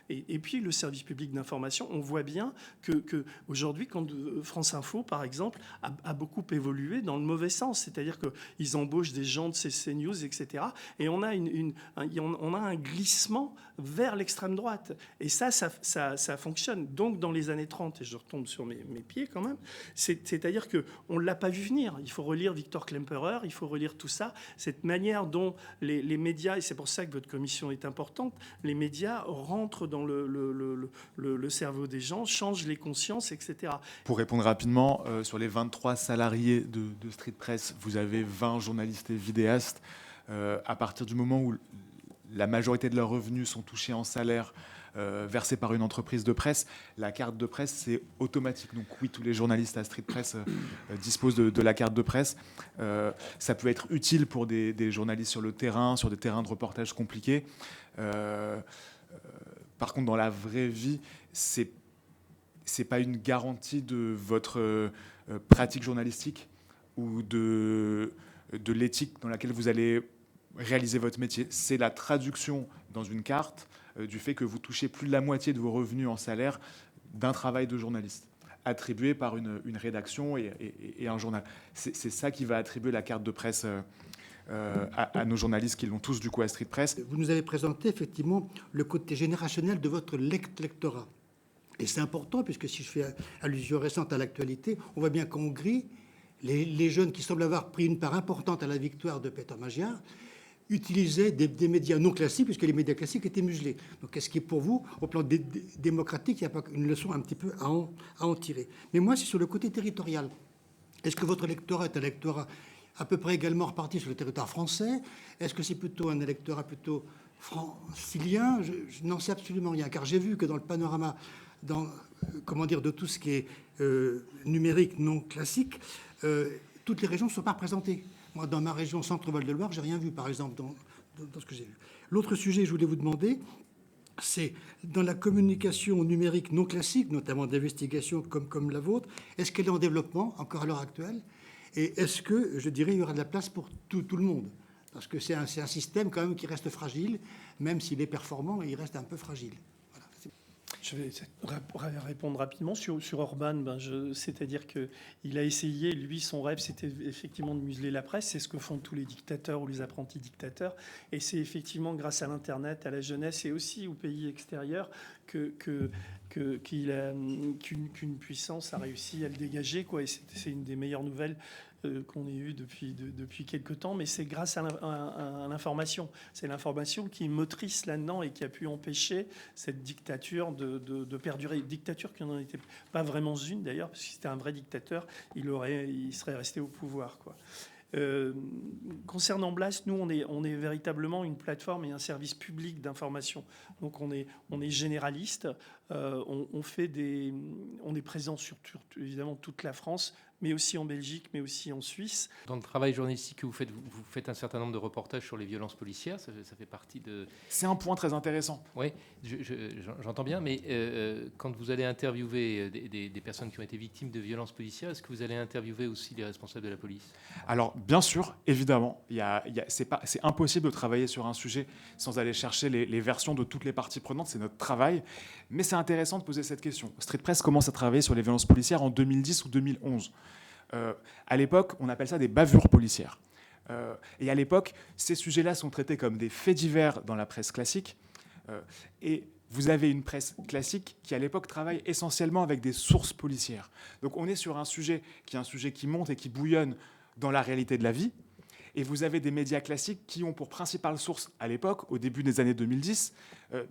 et puis le service public d'information. On voit bien que aujourd'hui, quand France Info, par exemple, a beaucoup évolué dans le mauvais sens, c'est-à-dire qu'ils embauchent des gens de CNews, etc. Et on a un glissement vers l'extrême droite. Et ça fonctionne. Donc, dans les années 30, et je retombe sur mes pieds quand même, c'est-à-dire qu'on ne l'a pas vu venir. Il faut relire Victor Klemperer, il faut relire tout ça. Cette manière dont les médias, et c'est pour ça que votre commission est importante, les médias rentrent dans le cerveau des gens, changent les consciences, etc. Pour répondre rapidement, sur les 23 salariés de Street Press, vous avez 20 journalistes et vidéastes. À partir du moment où la majorité de leurs revenus sont touchés en salaire versés par une entreprise de presse, la carte de presse, c'est automatique. Donc oui, tous les journalistes à Street Press disposent de la carte de presse. Ça peut être utile pour des journalistes sur le terrain, sur des terrains de reportage compliqués. Par contre, dans la vraie vie, c'est pas une garantie de votre pratique journalistique ou de l'éthique dans laquelle vous allez réaliser votre métier. C'est la traduction dans une carte du fait que vous touchez plus de la moitié de vos revenus en salaire d'un travail de journaliste, attribué par une rédaction et un journal. C'est ça qui va attribuer la carte de presse à nos journalistes qui l'ont tous du coup à Street Press. Vous nous avez présenté effectivement le côté générationnel de votre lectorat. Et c'est important, puisque si je fais allusion récente à l'actualité, on voit bien qu'en Hongrie, les jeunes qui semblent avoir pris une part importante à la victoire de Péter Magyar utilisaient des médias non classiques, puisque les médias classiques étaient muselés. Donc, est-ce qu'il y a pour vous, au plan démocratique, il n'y a pas une leçon un petit peu à en tirer? Mais moi, c'est sur le côté territorial. Est-ce que votre électorat est un électorat à peu près également reparti sur le territoire français? Est-ce que c'est plutôt un électorat plutôt francilien? Je n'en sais absolument rien, car j'ai vu que dans le panorama de tout ce qui est numérique non classique, toutes les régions ne sont pas représentées. Moi, dans ma région Centre-Val de Loire, j'ai rien vu, par exemple, dans ce que j'ai vu. L'autre sujet que je voulais vous demander, c'est dans la communication numérique non classique, notamment d'investigation comme la vôtre, est-ce qu'elle est en développement encore à l'heure actuelle? Et est-ce que, je dirais, il y aura de la place pour tout le monde? Parce que c'est un système quand même qui reste fragile, même s'il est performant, il reste un peu fragile. Je vais répondre rapidement sur Orban. C'est-à-dire qu'il a essayé, lui, son rêve, c'était effectivement de museler la presse. C'est ce que font tous les dictateurs ou les apprentis dictateurs. Et c'est effectivement grâce à l'Internet, à la jeunesse et aussi aux pays extérieurs qu'une puissance a réussi à le dégager, quoi. Et c'est une des meilleures nouvelles qu'on ait eu depuis quelque temps, mais c'est grâce à l'information. C'est l'information qui est motrice là-dedans et qui a pu empêcher cette dictature de perdurer. Dictature qui n'en était pas vraiment une d'ailleurs, parce que si c'était un vrai dictateur, il serait resté au pouvoir, quoi. Concernant Blast, nous, on est véritablement une plateforme et un service public d'information. Donc, on est généraliste. On est présent sur évidemment toute la France, mais aussi en Belgique, mais aussi en Suisse. Dans le travail journalistique que vous faites un certain nombre de reportages sur les violences policières, ça fait partie de... C'est un point très intéressant. Oui, j'entends bien, mais quand vous allez interviewer des personnes qui ont été victimes de violences policières, est-ce que vous allez interviewer aussi les responsables de la police? Alors, bien sûr, évidemment, c'est impossible de travailler sur un sujet sans aller chercher les versions de toutes les parties prenantes, c'est notre travail. Mais c'est intéressant de poser cette question. Street Press commence à travailler sur les violences policières en 2010 ou 2011. À l'époque, on appelle ça des bavures policières. Et à l'époque, ces sujets-là sont traités comme des faits divers dans la presse classique. Et vous avez une presse classique qui, à l'époque, travaille essentiellement avec des sources policières. Donc on est sur un sujet qui monte et qui bouillonne dans la réalité de la vie. Et vous avez des médias classiques qui ont pour principale source, à l'époque, au début des années 2010,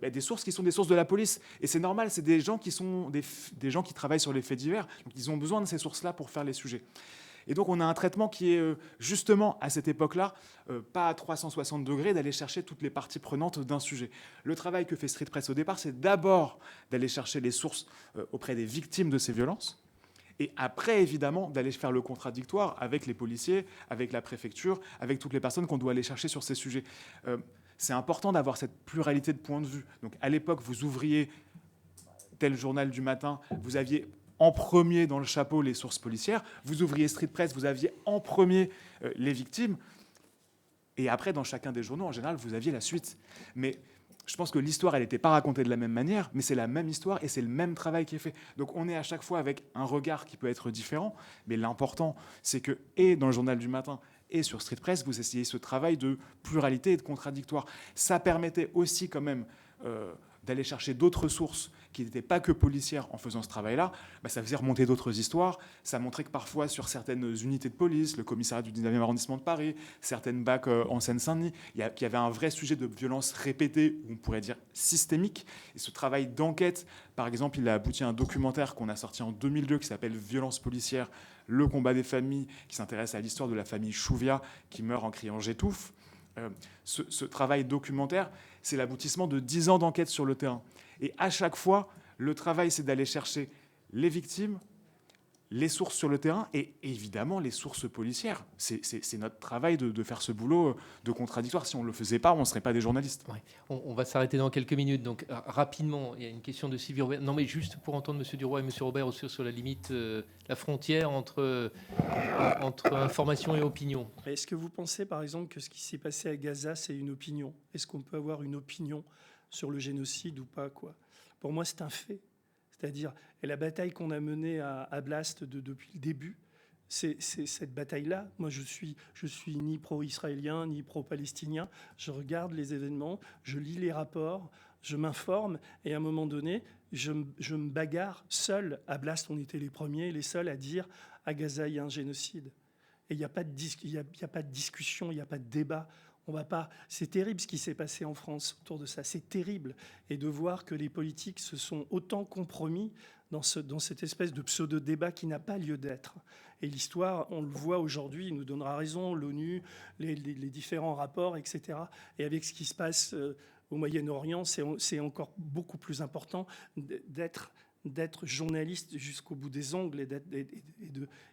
des sources qui sont des sources de la police. Et c'est normal, c'est des gens qui sont des gens qui travaillent sur les faits divers. Donc ils ont besoin de ces sources-là pour faire les sujets. Et donc on a un traitement qui est justement, à cette époque-là, pas à 360 degrés, d'aller chercher toutes les parties prenantes d'un sujet. Le travail que fait Street Press au départ, c'est d'abord d'aller chercher les sources auprès des victimes de ces violences. Et après, évidemment, d'aller faire le contradictoire avec les policiers, avec la préfecture, avec toutes les personnes qu'on doit aller chercher sur ces sujets. C'est important d'avoir cette pluralité de points de vue. Donc, à l'époque, vous ouvriez tel journal du matin, vous aviez en premier dans le chapeau les sources policières, vous ouvriez Street Press, vous aviez en premier les victimes, et après, dans chacun des journaux, en général, vous aviez la suite. Mais je pense que l'histoire, elle n'était pas racontée de la même manière, mais c'est la même histoire et c'est le même travail qui est fait. Donc on est à chaque fois avec un regard qui peut être différent, mais l'important, c'est que, et dans le journal du matin, et sur Street Press, vous essayez ce travail de pluralité et de contradictoire. Ça permettait aussi quand même d'aller chercher d'autres sources qui n'étaient pas que policières en faisant ce travail-là. Ça faisait remonter d'autres histoires. Ça montrait que parfois, sur certaines unités de police, le commissariat du 19e arrondissement de Paris, certaines BAC en Seine-Saint-Denis, il y avait un vrai sujet de violence répétée, on pourrait dire systémique. Et ce travail d'enquête, par exemple, il a abouti à un documentaire qu'on a sorti en 2002 qui s'appelle « Violence policière, le combat des familles », qui s'intéresse à l'histoire de la famille Chouvia qui meurt en criant « J'étouffe ». Ce travail documentaire, c'est l'aboutissement de 10 ans d'enquête sur le terrain. Et à chaque fois, le travail, c'est d'aller chercher les victimes, les sources sur le terrain et évidemment les sources policières. C'est notre travail de faire ce boulot de contradictoire. Si on ne le faisait pas, on ne serait pas des journalistes. Ouais. On va s'arrêter dans quelques minutes. Donc, rapidement, il y a une question de Sylvie Robert. Non, mais juste pour entendre M. Duroy et M. Robert aussi sur la limite, la frontière entre information et opinion. Est-ce que vous pensez, par exemple, que ce qui s'est passé à Gaza, c'est une opinion? Est-ce qu'on peut avoir une opinion sur le génocide ou pas, quoi? Pour moi, c'est un fait. C'est-à-dire, la bataille qu'on a menée à Blast depuis le début, c'est cette bataille-là. Moi, je suis ni pro-israélien, ni pro-palestinien. Je regarde les événements, je lis les rapports, je m'informe, et à un moment donné, je me bagarre seul. À Blast, on était les premiers, les seuls à dire à Gaza, il y a un génocide. Et il n'y a pas de discussion, il n'y a pas de débat. On va pas. C'est terrible ce qui s'est passé en France autour de ça. C'est terrible. Et de voir que les politiques se sont autant compromis dans cette espèce de pseudo-débat qui n'a pas lieu d'être. Et l'histoire, on le voit aujourd'hui, nous donnera raison, l'ONU, les différents rapports, etc. Et avec ce qui se passe au Moyen-Orient, c'est encore beaucoup plus important d'être journaliste jusqu'au bout des ongles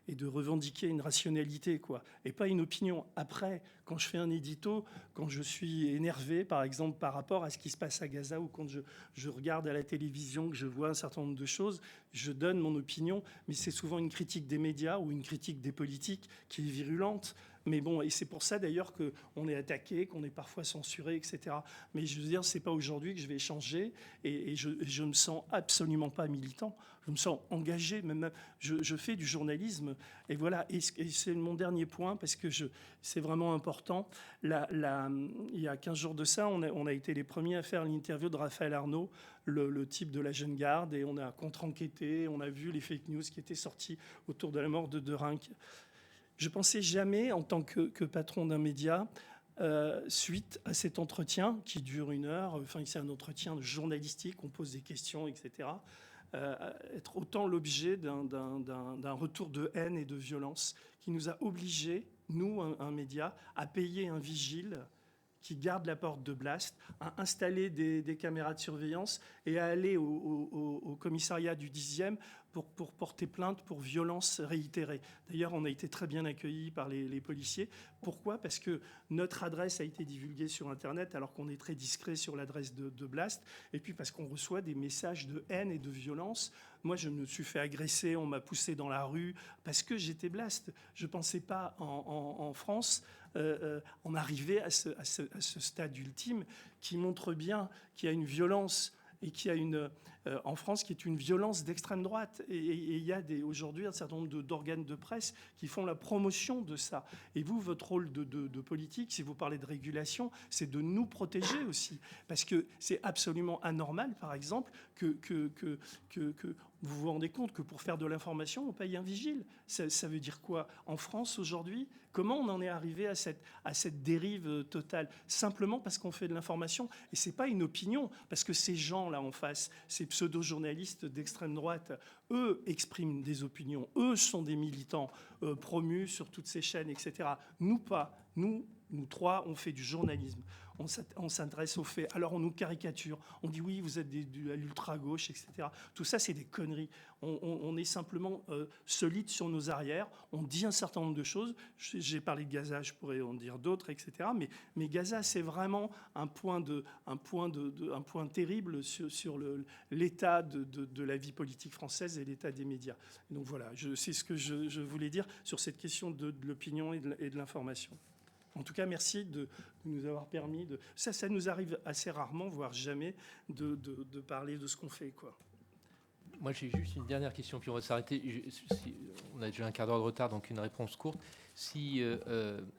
et de revendiquer une rationalité, quoi, et pas une opinion. Après, quand je fais un édito, quand je suis énervé, par exemple, par rapport à ce qui se passe à Gaza, ou quand je regarde à la télévision, que je vois un certain nombre de choses, je donne mon opinion, mais c'est souvent une critique des médias ou une critique des politiques qui est virulente. Mais bon, et c'est pour ça d'ailleurs qu'on est attaqué, qu'on est parfois censuré, etc. Mais je veux dire, c'est pas aujourd'hui que je vais changer, et je me sens absolument pas militant. Je me sens engagé, même je fais du journalisme, et voilà. Et c'est mon dernier point, parce que c'est vraiment important. Il y a 15 jours de ça, on a été les premiers à faire l'interview de Raphaël Arnaud, le type de la Jeune Garde, et on a contre-enquêté, on a vu les fake news qui étaient sortis autour de la mort de Derinck. Je ne pensais jamais, en tant que patron d'un média, suite à cet entretien qui dure 1 heure, enfin c'est un entretien journalistique, on pose des questions, etc., être autant l'objet d'un retour de haine et de violence qui nous a obligés, nous, un média, à payer un vigile qui garde la porte de Blast, à installer des caméras de surveillance et à aller au commissariat du 10e pour porter plainte pour violence réitérée. D'ailleurs, on a été très bien accueillis par les policiers. Pourquoi ? Parce que notre adresse a été divulguée sur Internet alors qu'on est très discret sur l'adresse de Blast. Et puis parce qu'on reçoit des messages de haine et de violence. Moi, je me suis fait agresser, on m'a poussé dans la rue parce que j'étais Blast. Je ne pensais pas en France en arriver à ce stade ultime qui montre bien qu'il y a une violence et qu'il y a en France qui est une violence d'extrême droite. Et il y a aujourd'hui un certain nombre d'organes de presse qui font la promotion de ça. Et vous, votre rôle de politique, si vous parlez de régulation, c'est de nous protéger aussi. Parce que c'est absolument anormal, par exemple, que vous vous rendez compte que pour faire de l'information, on paye un vigile. Ça veut dire quoi ? En France, aujourd'hui, comment on en est arrivé à cette dérive totale ? Simplement parce qu'on fait de l'information. Et ce n'est pas une opinion, parce que ces gens-là en face, ces pseudo-journalistes d'extrême droite, eux expriment des opinions. Eux sont des militants promus sur toutes ces chaînes, etc. Nous pas. Nous trois, on fait du journalisme. On s'intéresse aux faits. Alors on nous caricature. On dit oui, vous êtes à l'ultra-gauche, etc. Tout ça, c'est des conneries. On est simplement solide sur nos arrières. On dit un certain nombre de choses. J'ai parlé de Gaza, je pourrais en dire d'autres, etc. Mais Gaza, c'est vraiment un point terrible sur l'état de la vie politique française et l'état des médias. Donc voilà, c'est ce que je voulais dire sur cette question de l'opinion et de l'information. En tout cas, merci de nous avoir permis de... Ça nous arrive assez rarement, voire jamais, de parler de ce qu'on fait, quoi. Moi, j'ai juste une dernière question, puis on va s'arrêter. On a déjà un quart d'heure de retard, donc une réponse courte. Si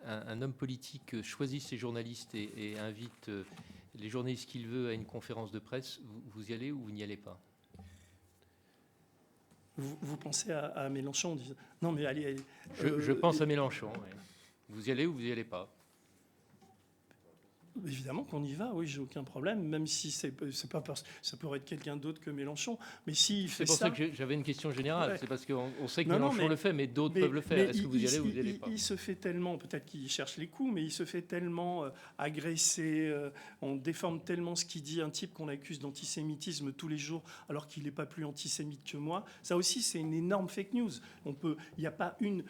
un homme politique choisit ses journalistes et invite les journalistes qu'il veut à une conférence de presse, vous y allez ou vous n'y allez pas ? Vous pensez à Mélenchon en disant... Non, mais allez... Je pense à Mélenchon, oui. Vous y allez ou vous n'y allez pas ? Évidemment qu'on y va, oui, j'ai aucun problème, même si c'est pas ça pourrait être quelqu'un d'autre que Mélenchon. Mais s'il fait ça... C'est pour ça que j'avais une question générale. Ouais. C'est parce qu'on sait que non, Mélenchon le fait, mais d'autres peuvent le faire. Est-ce que vous y allez ou vous n'y allez pas ? Il se fait tellement, peut-être qu'il cherche les coups, mais il se fait tellement agresser, on déforme tellement ce qu'il dit, un type qu'on accuse d'antisémitisme tous les jours, alors qu'il n'est pas plus antisémite que moi. Ça aussi, c'est une énorme fake news. Il n'y a pas une...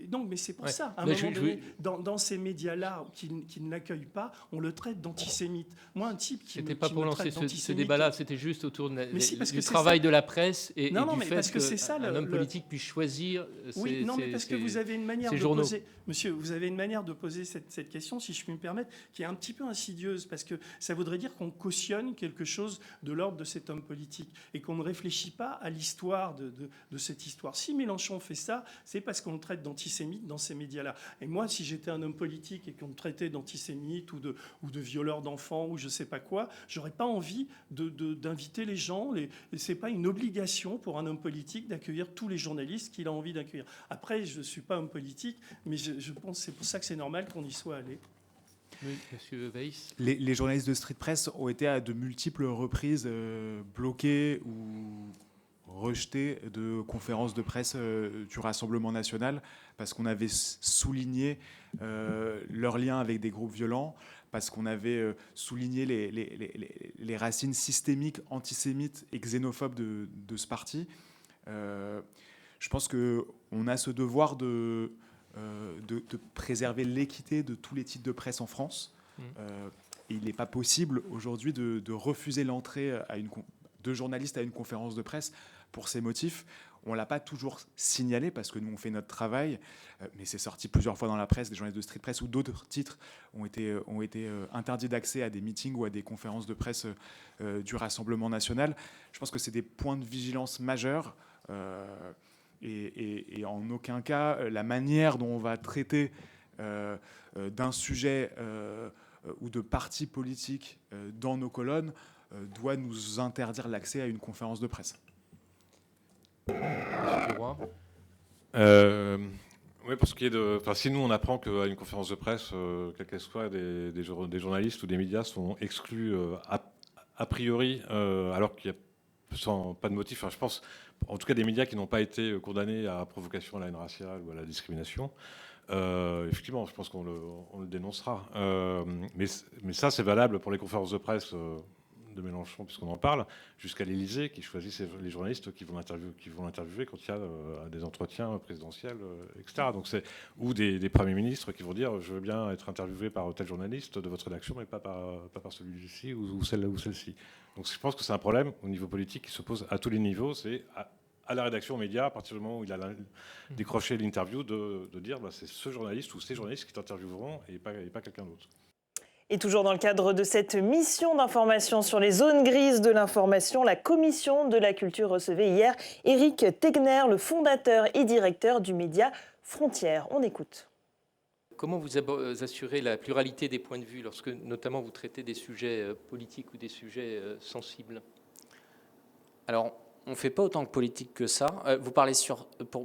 Donc, mais c'est pour ça, à un moment donné, dans ces médias-là, qui ne l'accueillent pas, on le traite d'antisémite. Moi, un type qui C'était pas pour lancer ce débat-là, c'était juste autour du travail de la presse et du fait qu'un homme politique puisse choisir Oui, non, mais parce que vous avez une manière de poser... Monsieur, vous avez une manière de poser cette question, si je puis me permettre, qui est un petit peu insidieuse, parce que ça voudrait dire qu'on cautionne quelque chose de l'ordre de cet homme politique et qu'on ne réfléchit pas à l'histoire de cette histoire. Si Mélenchon fait ça, c'est parce qu'on le traite d'antisémite dans ces médias-là. Et moi, si j'étais un homme politique et qu'on me traitait d'antisémite ou de violeur d'enfants ou je sais pas quoi, j'aurais pas envie d'inviter les gens. C'est pas une obligation pour un homme politique d'accueillir tous les journalistes qu'il a envie d'accueillir. Après, je suis pas homme politique, mais je pense que c'est pour ça que c'est normal qu'on y soit allé. Oui, monsieur Weiss. Les journalistes de Street Press ont été à de multiples reprises bloqués ou rejetés de conférences de presse du Rassemblement national parce qu'on avait souligné leur lien avec des groupes violents, parce qu'on avait souligné les racines systémiques antisémites et xénophobes de ce parti. Je pense qu'on a ce devoir de préserver l'équité de tous les titres de presse en France. Et il n'est pas possible aujourd'hui de refuser l'entrée de journalistes à une conférence de presse pour ces motifs. On ne l'a pas toujours signalé parce que nous, on fait notre travail, mais c'est sorti plusieurs fois dans la presse, des journalistes de Street Press ou d'autres titres ont été interdits d'accès à des meetings ou à des conférences de presse du Rassemblement national. Je pense que c'est des points de vigilance majeurs et en aucun cas, la manière dont on va traiter d'un sujet ou de partis politiques dans nos colonnes doit nous interdire l'accès à une conférence de presse. Monsieur Leroy. Oui, pour ce qui est de... Enfin, si nous, on apprend qu'à une conférence de presse, quels qu'elle soit, des journalistes ou des médias sont exclus a priori, alors qu'il n'y a pas de motif. Enfin, je pense, en tout cas, des médias qui n'ont pas été condamnés à provocation à la haine raciale ou à la discrimination. Effectivement, je pense qu'on le dénoncera. Mais ça, c'est valable pour les conférences de presse de Mélenchon, puisqu'on en parle, jusqu'à l'Élysée, qui choisit les journalistes qui vont l'interviewer quand il y a des entretiens présidentiels, etc. Donc ou des premiers ministres qui vont dire « je veux bien être interviewé par tel journaliste de votre rédaction, mais pas par celui-ci ou celle-ci ». Donc je pense que c'est un problème au niveau politique qui se pose à tous les niveaux. C'est à la rédaction, aux médias, à partir du moment où il a décroché l'interview, de dire c'est ce journaliste ou ces journalistes qui t'intervieweront et pas quelqu'un d'autre. Et toujours dans le cadre de cette mission d'information sur les zones grises de l'information, la Commission de la Culture recevait hier Éric Tegner, le fondateur et directeur du média Frontières. On écoute. Comment vous assurez la pluralité des points de vue lorsque notamment vous traitez des sujets politiques ou des sujets sensibles? Alors, on ne fait pas autant de politique que ça. Vous parlez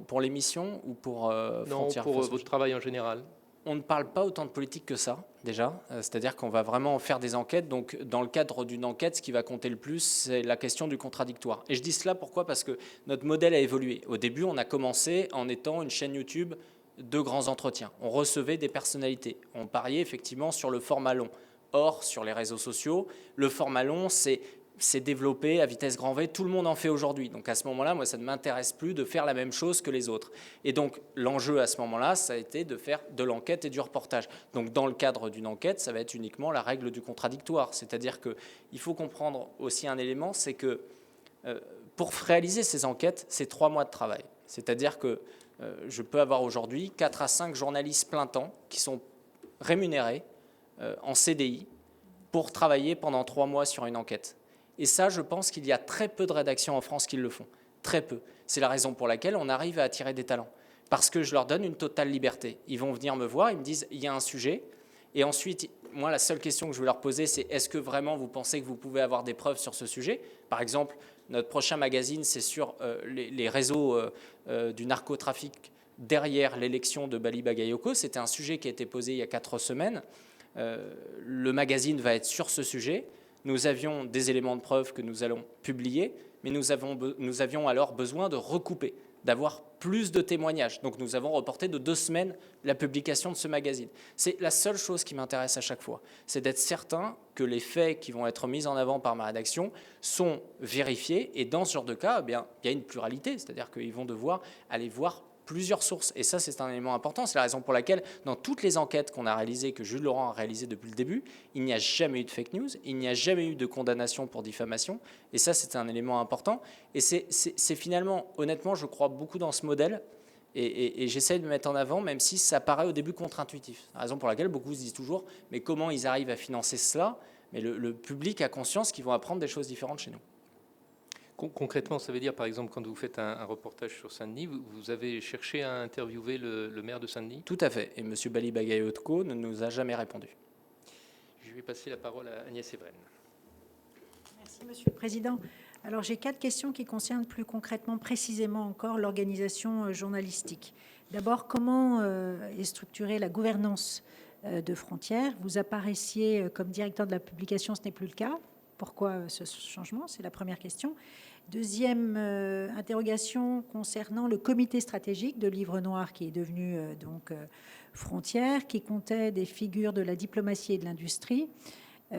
pour l'émission ou pour Frontières? Non, pour votre travail en général. On ne parle pas autant de politique que ça, déjà. C'est-à-dire qu'on va vraiment faire des enquêtes. Donc, dans le cadre d'une enquête, ce qui va compter le plus, c'est la question du contradictoire. Et je dis cela pourquoi? Parce que notre modèle a évolué. Au début, on a commencé en étant une chaîne YouTube de grands entretiens. On recevait des personnalités. On pariait effectivement sur le format long. Or, sur les réseaux sociaux, le format long, c'est développé à vitesse grand V, tout le monde en fait aujourd'hui. Donc à ce moment-là, moi, ça ne m'intéresse plus de faire la même chose que les autres. Et donc l'enjeu à ce moment-là, ça a été de faire de l'enquête et du reportage. Donc dans le cadre d'une enquête, ça va être uniquement la règle du contradictoire. C'est-à-dire qu'il faut comprendre aussi un élément, c'est que pour réaliser ces enquêtes, c'est 3 mois de travail. C'est-à-dire que je peux avoir aujourd'hui 4 à 5 journalistes plein temps qui sont rémunérés en CDI pour travailler pendant 3 mois sur une enquête. Et ça, je pense qu'il y a très peu de rédactions en France qui le font. Très peu. C'est la raison pour laquelle on arrive à attirer des talents. Parce que je leur donne une totale liberté. Ils vont venir me voir, ils me disent, il y a un sujet. Et ensuite, moi, la seule question que je vais leur poser, c'est est-ce que vraiment vous pensez que vous pouvez avoir des preuves sur ce sujet? Par exemple, notre prochain magazine, c'est sur les réseaux du narcotrafic derrière l'élection de Bali Bagayoko. C'était un sujet qui a été posé il y a 4 semaines. Le magazine va être sur ce sujet. Nous avions des éléments de preuve que nous allons publier, mais nous avions alors besoin de recouper, d'avoir plus de témoignages. Donc nous avons reporté de 2 semaines la publication de ce magazine. C'est la seule chose qui m'intéresse à chaque fois, c'est d'être certain que les faits qui vont être mis en avant par ma rédaction sont vérifiés. Et dans ce genre de cas, eh bien, il y a une pluralité, c'est-à-dire qu'ils vont devoir aller voir plusieurs sources. Et ça, c'est un élément important. C'est la raison pour laquelle, dans toutes les enquêtes qu'on a réalisées, que Jules Laurent a réalisées depuis le début, il n'y a jamais eu de fake news, il n'y a jamais eu de condamnation pour diffamation. Et ça, c'est un élément important. Et c'est finalement, honnêtement, je crois beaucoup dans ce modèle. Et j'essaie de me mettre en avant, même si ça paraît au début contre-intuitif. La raison pour laquelle beaucoup se disent toujours, mais comment ils arrivent à financer cela? Mais le public a conscience qu'ils vont apprendre des choses différentes chez nous. Concrètement, ça veut dire, par exemple, quand vous faites un reportage sur Saint-Denis, vous avez cherché à interviewer le maire de Saint-Denis? Tout à fait. Et M. Bali Bagayoko ne nous a jamais répondu. Je vais passer la parole à Agnès Evren. Merci, Monsieur le Président. Alors, j'ai 4 questions qui concernent plus concrètement, précisément encore, l'organisation journalistique. D'abord, comment est structurée la gouvernance de Frontières? Vous apparaissiez comme directeur de la publication, ce n'est plus le cas. Pourquoi ce changement? C'est la première question. Deuxième interrogation concernant le comité stratégique de Livre Noir qui est devenu Frontières, qui comptait des figures de la diplomatie et de l'industrie.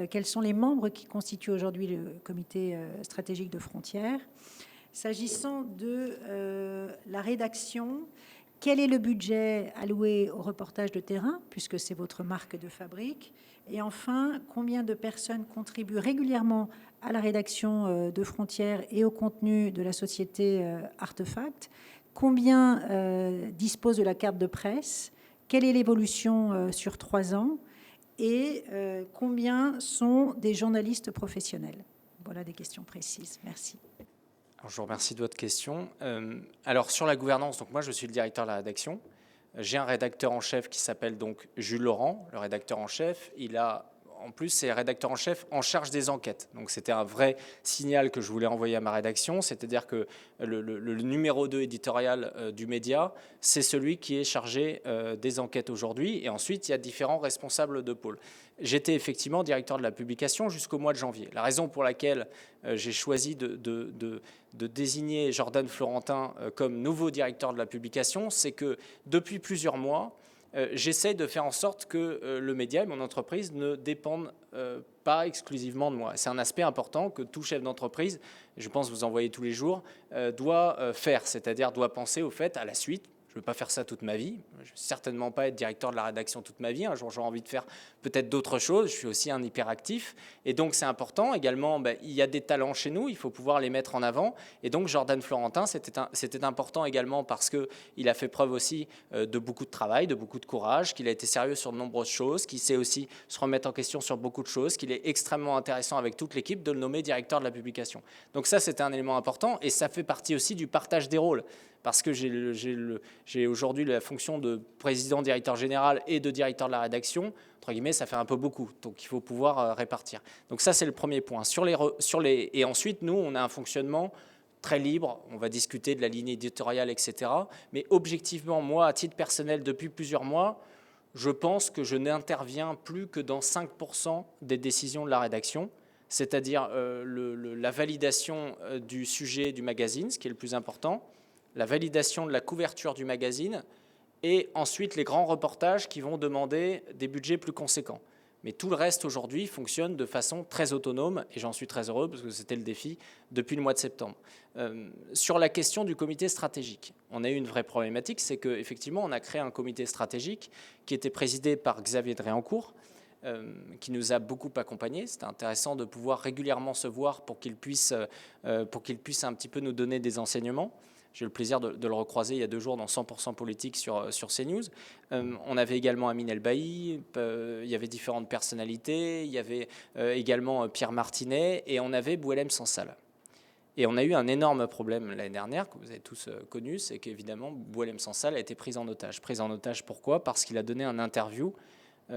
Quels sont les membres qui constituent aujourd'hui le comité stratégique de Frontières? S'agissant de la rédaction, quel est le budget alloué au reportage de terrain, puisque c'est votre marque de fabrique? Et enfin, combien de personnes contribuent régulièrement à la rédaction de Frontières et au contenu de la société Artefact? Combien disposent de la carte de presse? Quelle est l'évolution sur 3 ans? Et combien sont des journalistes professionnels? Voilà des questions précises. Merci. Alors, je vous remercie de votre question. Alors, sur la gouvernance, donc moi, je suis le directeur de la rédaction. J'ai un rédacteur en chef qui s'appelle donc Jules Laurent, le rédacteur en chef. Il a, en plus, c'est le rédacteur en chef en charge des enquêtes. Donc, c'était un vrai signal que je voulais envoyer à ma rédaction. C'est-à-dire que le numéro 2 éditorial du média, c'est celui qui est chargé des enquêtes aujourd'hui. Et ensuite, il y a différents responsables de pôle. J'étais effectivement directeur de la publication jusqu'au mois de janvier. La raison pour laquelle j'ai choisi de désigner Jordan Florentin comme nouveau directeur de la publication, c'est que depuis plusieurs mois, j'essaie de faire en sorte que le média et mon entreprise ne dépendent pas exclusivement de moi. C'est un aspect important que tout chef d'entreprise, je pense que vous en voyez tous les jours, doit faire, c'est-à-dire doit penser au fait, à la suite. Je ne veux pas faire ça toute ma vie. Je ne vais certainement pas être directeur de la rédaction toute ma vie. Un jour, j'aurai envie de faire peut-être d'autres choses. Je suis aussi un hyperactif. Et donc, c'est important. Également, il y a des talents chez nous. Il faut pouvoir les mettre en avant. Et donc, Jordan Florentin, c'était important également parce qu'il a fait preuve aussi de beaucoup de travail, de beaucoup de courage, qu'il a été sérieux sur de nombreuses choses, qu'il sait aussi se remettre en question sur beaucoup de choses, qu'il est extrêmement intéressant avec toute l'équipe de le nommer directeur de la publication. Donc ça, c'était un élément important. Et ça fait partie aussi du partage des rôles. Parce que j'ai aujourd'hui la fonction de président, directeur général et de directeur de la rédaction, entre guillemets, ça fait un peu beaucoup. Donc il faut pouvoir répartir. Donc ça, c'est le premier point. Et ensuite, nous, on a un fonctionnement très libre. On va discuter de la ligne éditoriale, etc. Mais objectivement, moi, à titre personnel, depuis plusieurs mois, je pense que je n'interviens plus que dans 5% des décisions de la rédaction, c'est-à-dire la validation du sujet du magazine, ce qui est le plus important, la validation de la couverture du magazine et ensuite les grands reportages qui vont demander des budgets plus conséquents. Mais tout le reste aujourd'hui fonctionne de façon très autonome et j'en suis très heureux parce que c'était le défi depuis le mois de septembre. Sur la question du comité stratégique, on a eu une vraie problématique, c'est qu'effectivement on a créé un comité stratégique qui était présidé par Xavier Dréancourt, qui nous a beaucoup accompagnés. C'était intéressant de pouvoir régulièrement se voir pour qu'il puisse un petit peu nous donner des enseignements. J'ai eu le plaisir de le recroiser il y a 2 jours dans 100% politique sur CNews. On avait également Amine Elbaï, il y avait différentes personnalités, il y avait également Pierre Martinet et on avait Boualem Sansal. Et on a eu un énorme problème l'année dernière, que vous avez tous connu, c'est qu'évidemment Boualem Sansal a été pris en otage. Pris en otage pourquoi ? Parce qu'il a donné un interview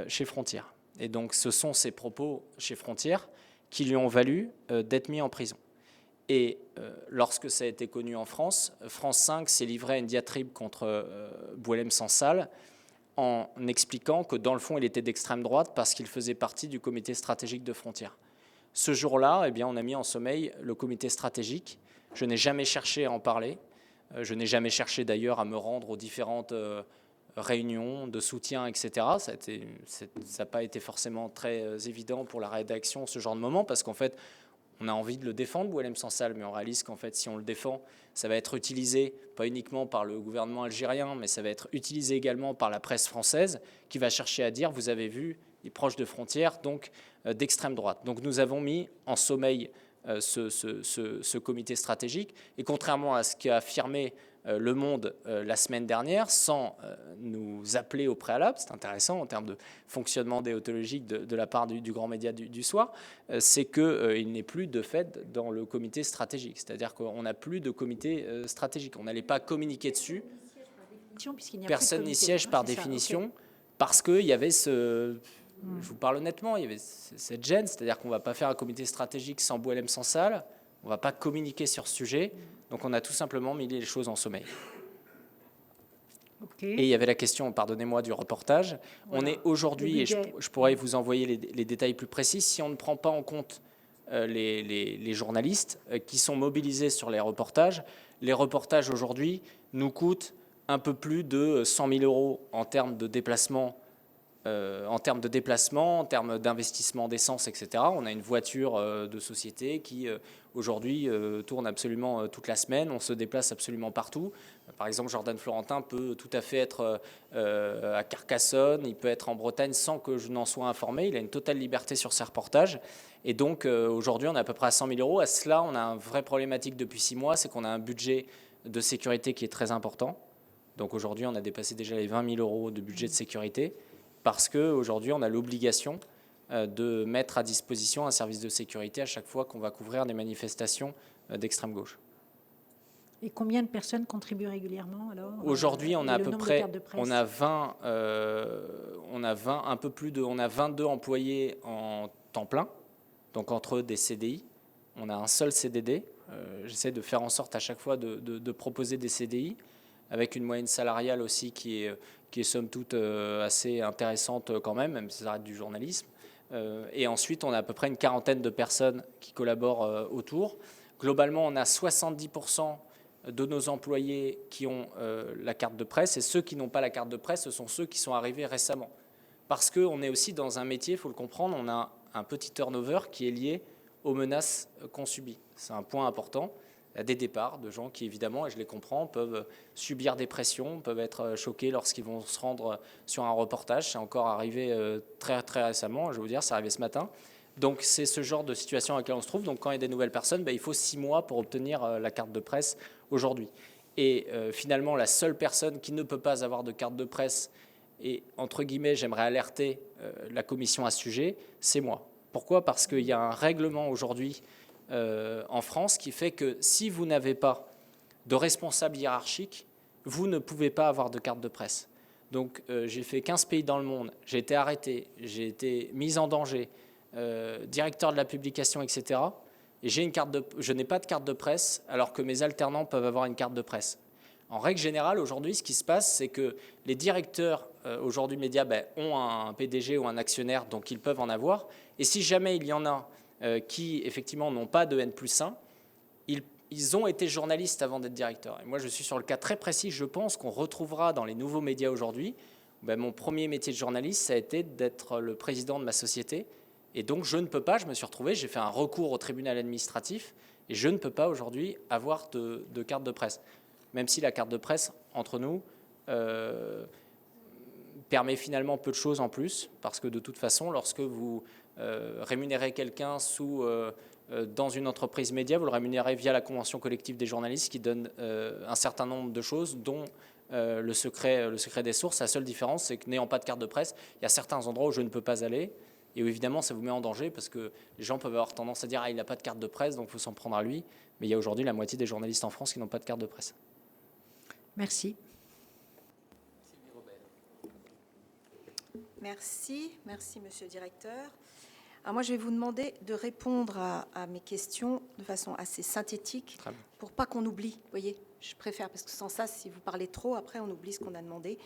chez Frontières. Et donc ce sont ses propos chez Frontières qui lui ont valu d'être mis en prison. Et lorsque ça a été connu en France, France 5 s'est livré à une diatribe contre Boualem Sansal en expliquant que dans le fond, il était d'extrême droite parce qu'il faisait partie du comité stratégique de Frontières. Ce jour-là, eh bien, on a mis en sommeil le comité stratégique. Je n'ai jamais cherché à en parler. Je n'ai jamais cherché d'ailleurs à me rendre aux différentes réunions de soutien, etc. Ça n'a pas été forcément très évident pour la rédaction, ce genre de moment, parce qu'en fait, on a envie de le défendre, Boualem Sansal, mais on réalise qu'en fait, si on le défend, ça va être utilisé, pas uniquement par le gouvernement algérien, mais ça va être utilisé également par la presse française, qui va chercher à dire, vous avez vu, il est proche de Frontières, donc d'extrême droite. Donc nous avons mis en sommeil ce comité stratégique, et contrairement à ce qu'a affirmé Le Monde la semaine dernière, sans nous appeler au préalable, c'est intéressant en termes de fonctionnement déontologique de la part du grand média du soir, c'est qu'il n'est plus de fait dans le comité stratégique. C'est-à-dire qu'on n'a plus de comité stratégique. On n'allait pas communiquer dessus. Personne n'y siège par définition parce qu'il y avait je vous parle honnêtement, il y avait cette gêne, c'est-à-dire qu'on ne va pas faire un comité stratégique sans Boualem Sansal, on ne va pas communiquer sur ce sujet, donc on a tout simplement mis les choses en sommeil. Okay. Et il y avait la question, pardonnez-moi, du reportage. Voilà. On est aujourd'hui, et je pourrais vous envoyer les détails plus précis, si on ne prend pas en compte les journalistes qui sont mobilisés sur les reportages aujourd'hui nous coûtent un peu plus de 100 000 euros en termes de déplacement, en termes d'investissement d'essence, etc. On a une voiture de société qui, aujourd'hui, tourne absolument toute la semaine. On se déplace absolument partout. Par exemple, Jordan Florentin peut tout à fait être à Carcassonne, il peut être en Bretagne sans que je n'en sois informé. Il a une totale liberté sur ses reportages. Et donc, aujourd'hui, on est à peu près à 100 000 euros. À cela, on a une vraie problématique depuis 6 mois, c'est qu'on a un budget de sécurité qui est très important. Donc aujourd'hui, on a dépassé déjà les 20 000 euros de budget de sécurité, parce qu'aujourd'hui, on a l'obligation de mettre à disposition un service de sécurité à chaque fois qu'on va couvrir des manifestations d'extrême gauche. Et combien de personnes contribuent régulièrement alors ? Aujourd'hui, on a à peu près, on a 22 employés en temps plein, donc entre eux des CDI. On a un seul CDD. J'essaie de faire en sorte à chaque fois de proposer des CDI, avec une moyenne salariale aussi qui est somme toute assez intéressante quand même si ça reste du journalisme. Et ensuite, on a à peu près une quarantaine de personnes qui collaborent autour. Globalement, on a 70% de nos employés qui ont la carte de presse, et ceux qui n'ont pas la carte de presse, ce sont ceux qui sont arrivés récemment. Parce qu'on est aussi dans un métier, il faut le comprendre, on a un petit turnover qui est lié aux menaces qu'on subit. C'est un point important. Il y a des départs de gens qui, évidemment, et je les comprends, peuvent subir des pressions, peuvent être choqués lorsqu'ils vont se rendre sur un reportage. C'est encore arrivé très, très récemment, je vais vous dire, c'est arrivé ce matin. Donc c'est ce genre de situation à laquelle on se trouve. Donc quand il y a des nouvelles personnes, il faut 6 mois pour obtenir la carte de presse aujourd'hui. Et finalement, la seule personne qui ne peut pas avoir de carte de presse, et entre guillemets, j'aimerais alerter la commission à ce sujet, c'est moi. Pourquoi ? Parce qu'il y a un règlement aujourd'hui en France qui fait que si vous n'avez pas de responsable hiérarchique, vous ne pouvez pas avoir de carte de presse. Donc j'ai fait 15 pays dans le monde, j'ai été arrêté, j'ai été mis en danger, directeur de la publication, etc. Et je n'ai pas de carte de presse alors que mes alternants peuvent avoir une carte de presse. En règle générale, aujourd'hui, ce qui se passe, c'est que les directeurs, aujourd'hui médias, ont un PDG ou un actionnaire, donc ils peuvent en avoir. Et si jamais il y en a qui, effectivement, n'ont pas de N+1, ils ont été journalistes avant d'être directeurs. Et moi, je suis sur le cas très précis, je pense qu'on retrouvera dans les nouveaux médias aujourd'hui. Mon premier métier de journaliste, ça a été d'être le président de ma société. Et donc, je ne peux pas, je me suis retrouvé, j'ai fait un recours au tribunal administratif, et je ne peux pas aujourd'hui avoir de carte de presse. Même si la carte de presse, entre nous, permet finalement peu de choses en plus, parce que de toute façon, lorsque vous rémunérez quelqu'un dans une entreprise média, vous le rémunérez via la convention collective des journalistes qui donne un certain nombre de choses, dont le secret des sources. La seule différence, c'est que n'ayant pas de carte de presse, il y a certains endroits où je ne peux pas aller, et où évidemment ça vous met en danger, parce que les gens peuvent avoir tendance à dire « Ah, il n'a pas de carte de presse, donc il faut s'en prendre à lui ». Mais il y a aujourd'hui la moitié des journalistes en France qui n'ont pas de carte de presse. Merci. Merci, monsieur le directeur. Alors moi, je vais vous demander de répondre à mes questions de façon assez synthétique pour pas qu'on oublie. Vous voyez, je préfère, parce que sans ça, si vous parlez trop, après on oublie ce qu'on a demandé.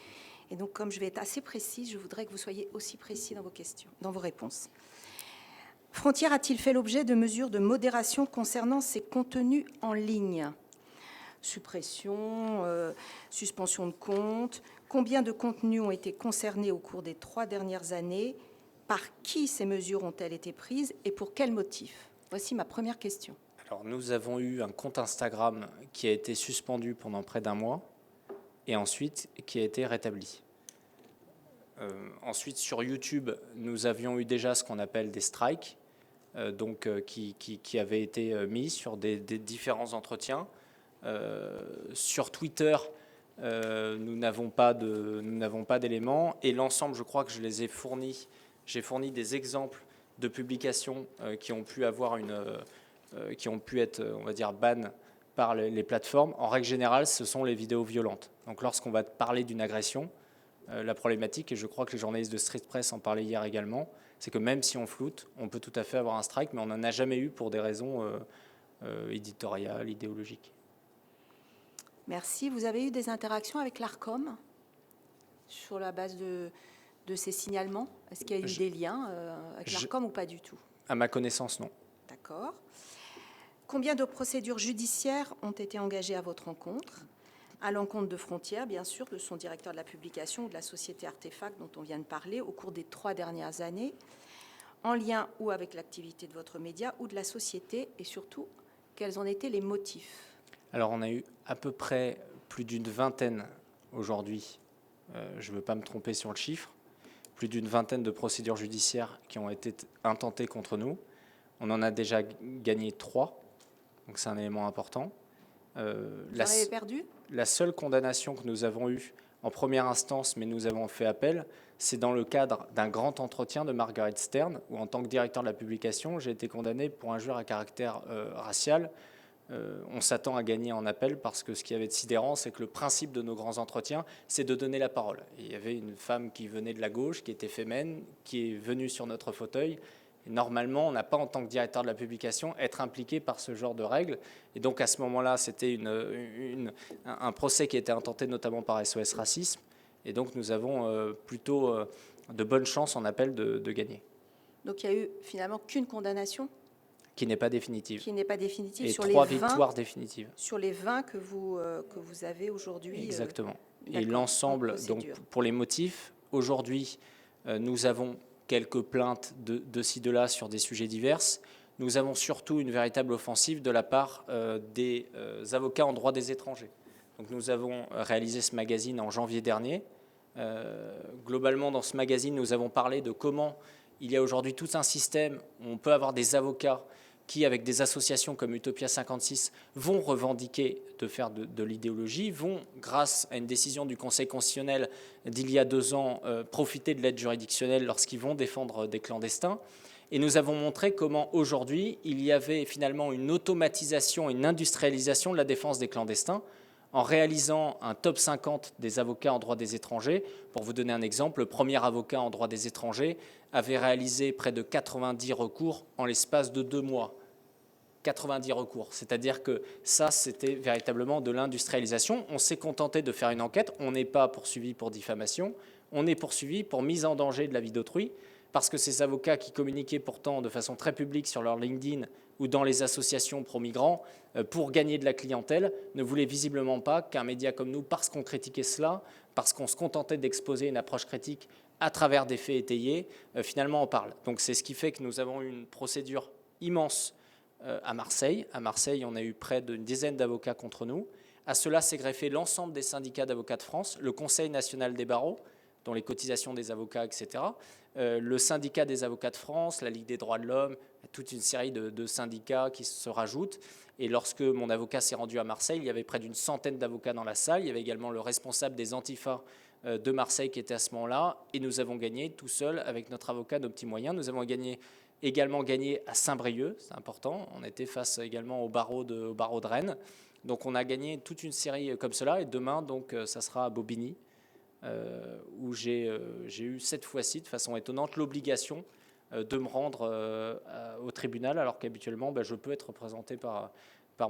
Et donc, comme je vais être assez précise, je voudrais que vous soyez aussi précis dans vos questions, dans vos réponses. Frontière a-t-il fait l'objet de mesures de modération concernant ses contenus en ligne ? Suppression, suspension de compte. Combien de contenus ont été concernés au cours des 3 dernières années ? Par qui ces mesures ont-elles été prises et pour quel motif ? Voici ma première question. Alors, nous avons eu un compte Instagram qui a été suspendu pendant près d'1 mois et ensuite qui a été rétabli. Ensuite, sur YouTube, nous avions eu déjà ce qu'on appelle des strikes, qui avaient été mis sur des différents entretiens. Sur Twitter, nous n'avons pas d'éléments, et l'ensemble, je crois que je les ai fournis. J'ai fourni des exemples de publications qui ont pu être, on va dire, ban par les plateformes. En règle générale, ce sont les vidéos violentes. Donc, lorsqu'on va parler d'une agression, la problématique, et je crois que les journalistes de Street Press en parlaient hier également, c'est que même si on floute, on peut tout à fait avoir un strike, mais on n'en a jamais eu pour des raisons éditoriales, idéologiques. Merci. Vous avez eu des interactions avec l'ARCOM sur la base de ces signalements ? Est-ce qu'il y a eu des liens avec l'ARCOM ou pas du tout ? À ma connaissance, non. D'accord. Combien de procédures judiciaires ont été engagées à votre encontre ? À l'encontre de Frontière, bien sûr, de son directeur de la publication ou de la société Artefact dont on vient de parler au cours des 3 dernières années, en lien ou avec l'activité de votre média ou de la société, et surtout, quels en étaient les motifs ? Alors, on a eu à peu près plus d'une vingtaine aujourd'hui, je ne veux pas me tromper sur le chiffre, plus d'une vingtaine de procédures judiciaires qui ont été intentées contre nous. On en a déjà gagné 3, donc c'est un élément important. Vous en avez perdu ? La seule condamnation que nous avons eue en première instance, mais nous avons fait appel, c'est dans le cadre d'un grand entretien de Margaret Stern, où en tant que directeur de la publication, j'ai été condamné pour injure à caractère racial. On s'attend à gagner en appel parce que ce qui avait de sidérant, c'est que le principe de nos grands entretiens, c'est de donner la parole. Et il y avait une femme qui venait de la gauche, qui était fémène, qui est venue sur notre fauteuil. Et normalement, on n'a pas, en tant que directeur de la publication, être impliqué par ce genre de règles. Et donc, à ce moment-là, c'était un procès qui était intenté notamment par SOS Racisme. Et donc, nous avons plutôt de bonnes chances en appel de gagner. Donc, il n'y a eu finalement qu'une condamnation ? Qui n'est pas définitive. Qui n'est pas définitive. Et sur 3 les 20, victoires définitives. Sur les 20 que vous avez aujourd'hui. Exactement. Et d'accord, l'ensemble, en donc procédure. pour les motifs, aujourd'hui, nous avons quelques plaintes de ci, de là sur des sujets divers. Nous avons surtout une véritable offensive de la part des avocats en droit des étrangers. Donc nous avons réalisé ce magazine en janvier dernier. Globalement, dans ce magazine, nous avons parlé de comment il y a aujourd'hui tout un système où on peut avoir des avocats qui, avec des associations comme Utopia 56, vont revendiquer de faire de l'idéologie, vont, grâce à une décision du Conseil constitutionnel d'il y a 2 ans, profiter de l'aide juridictionnelle lorsqu'ils vont défendre des clandestins. Et nous avons montré comment, aujourd'hui, il y avait finalement une automatisation, une industrialisation de la défense des clandestins, en réalisant un top 50 des avocats en droit des étrangers. Pour vous donner un exemple, le premier avocat en droit des étrangers avait réalisé près de 90 recours en l'espace de 2 mois. 90 recours, c'est-à-dire que ça, c'était véritablement de l'industrialisation. On s'est contenté de faire une enquête, on n'est pas poursuivi pour diffamation, on est poursuivi pour mise en danger de la vie d'autrui, parce que ces avocats qui communiquaient pourtant de façon très publique sur leur LinkedIn ou dans les associations pro-migrants pour gagner de la clientèle, ne voulaient visiblement pas qu'un média comme nous, parce qu'on critiquait cela, parce qu'on se contentait d'exposer une approche critique à travers des faits étayés, finalement en parle. Donc c'est ce qui fait que nous avons eu une procédure immense à Marseille. À Marseille, on a eu près d'une dizaine d'avocats contre nous. À cela s'est greffé l'ensemble des syndicats d'avocats de France, le Conseil national des barreaux, dont les cotisations des avocats, etc., le syndicat des avocats de France, la Ligue des droits de l'homme, toute une série de syndicats qui se rajoutent. Et lorsque mon avocat s'est rendu à Marseille, il y avait près d'une centaine d'avocats dans la salle. Il y avait également le responsable des Antifa de Marseille qui était à ce moment-là. Et nous avons gagné tout seul avec notre avocat, nos petits moyens. Nous avons également gagné à Saint-Brieuc, c'est important. On était face également au barreau de Rennes. Donc on a gagné toute une série comme cela. Et demain, donc, ça sera à Bobigny, où j'ai eu cette fois-ci, de façon étonnante, l'obligation de me rendre au tribunal, alors qu'habituellement, je peux être représenté par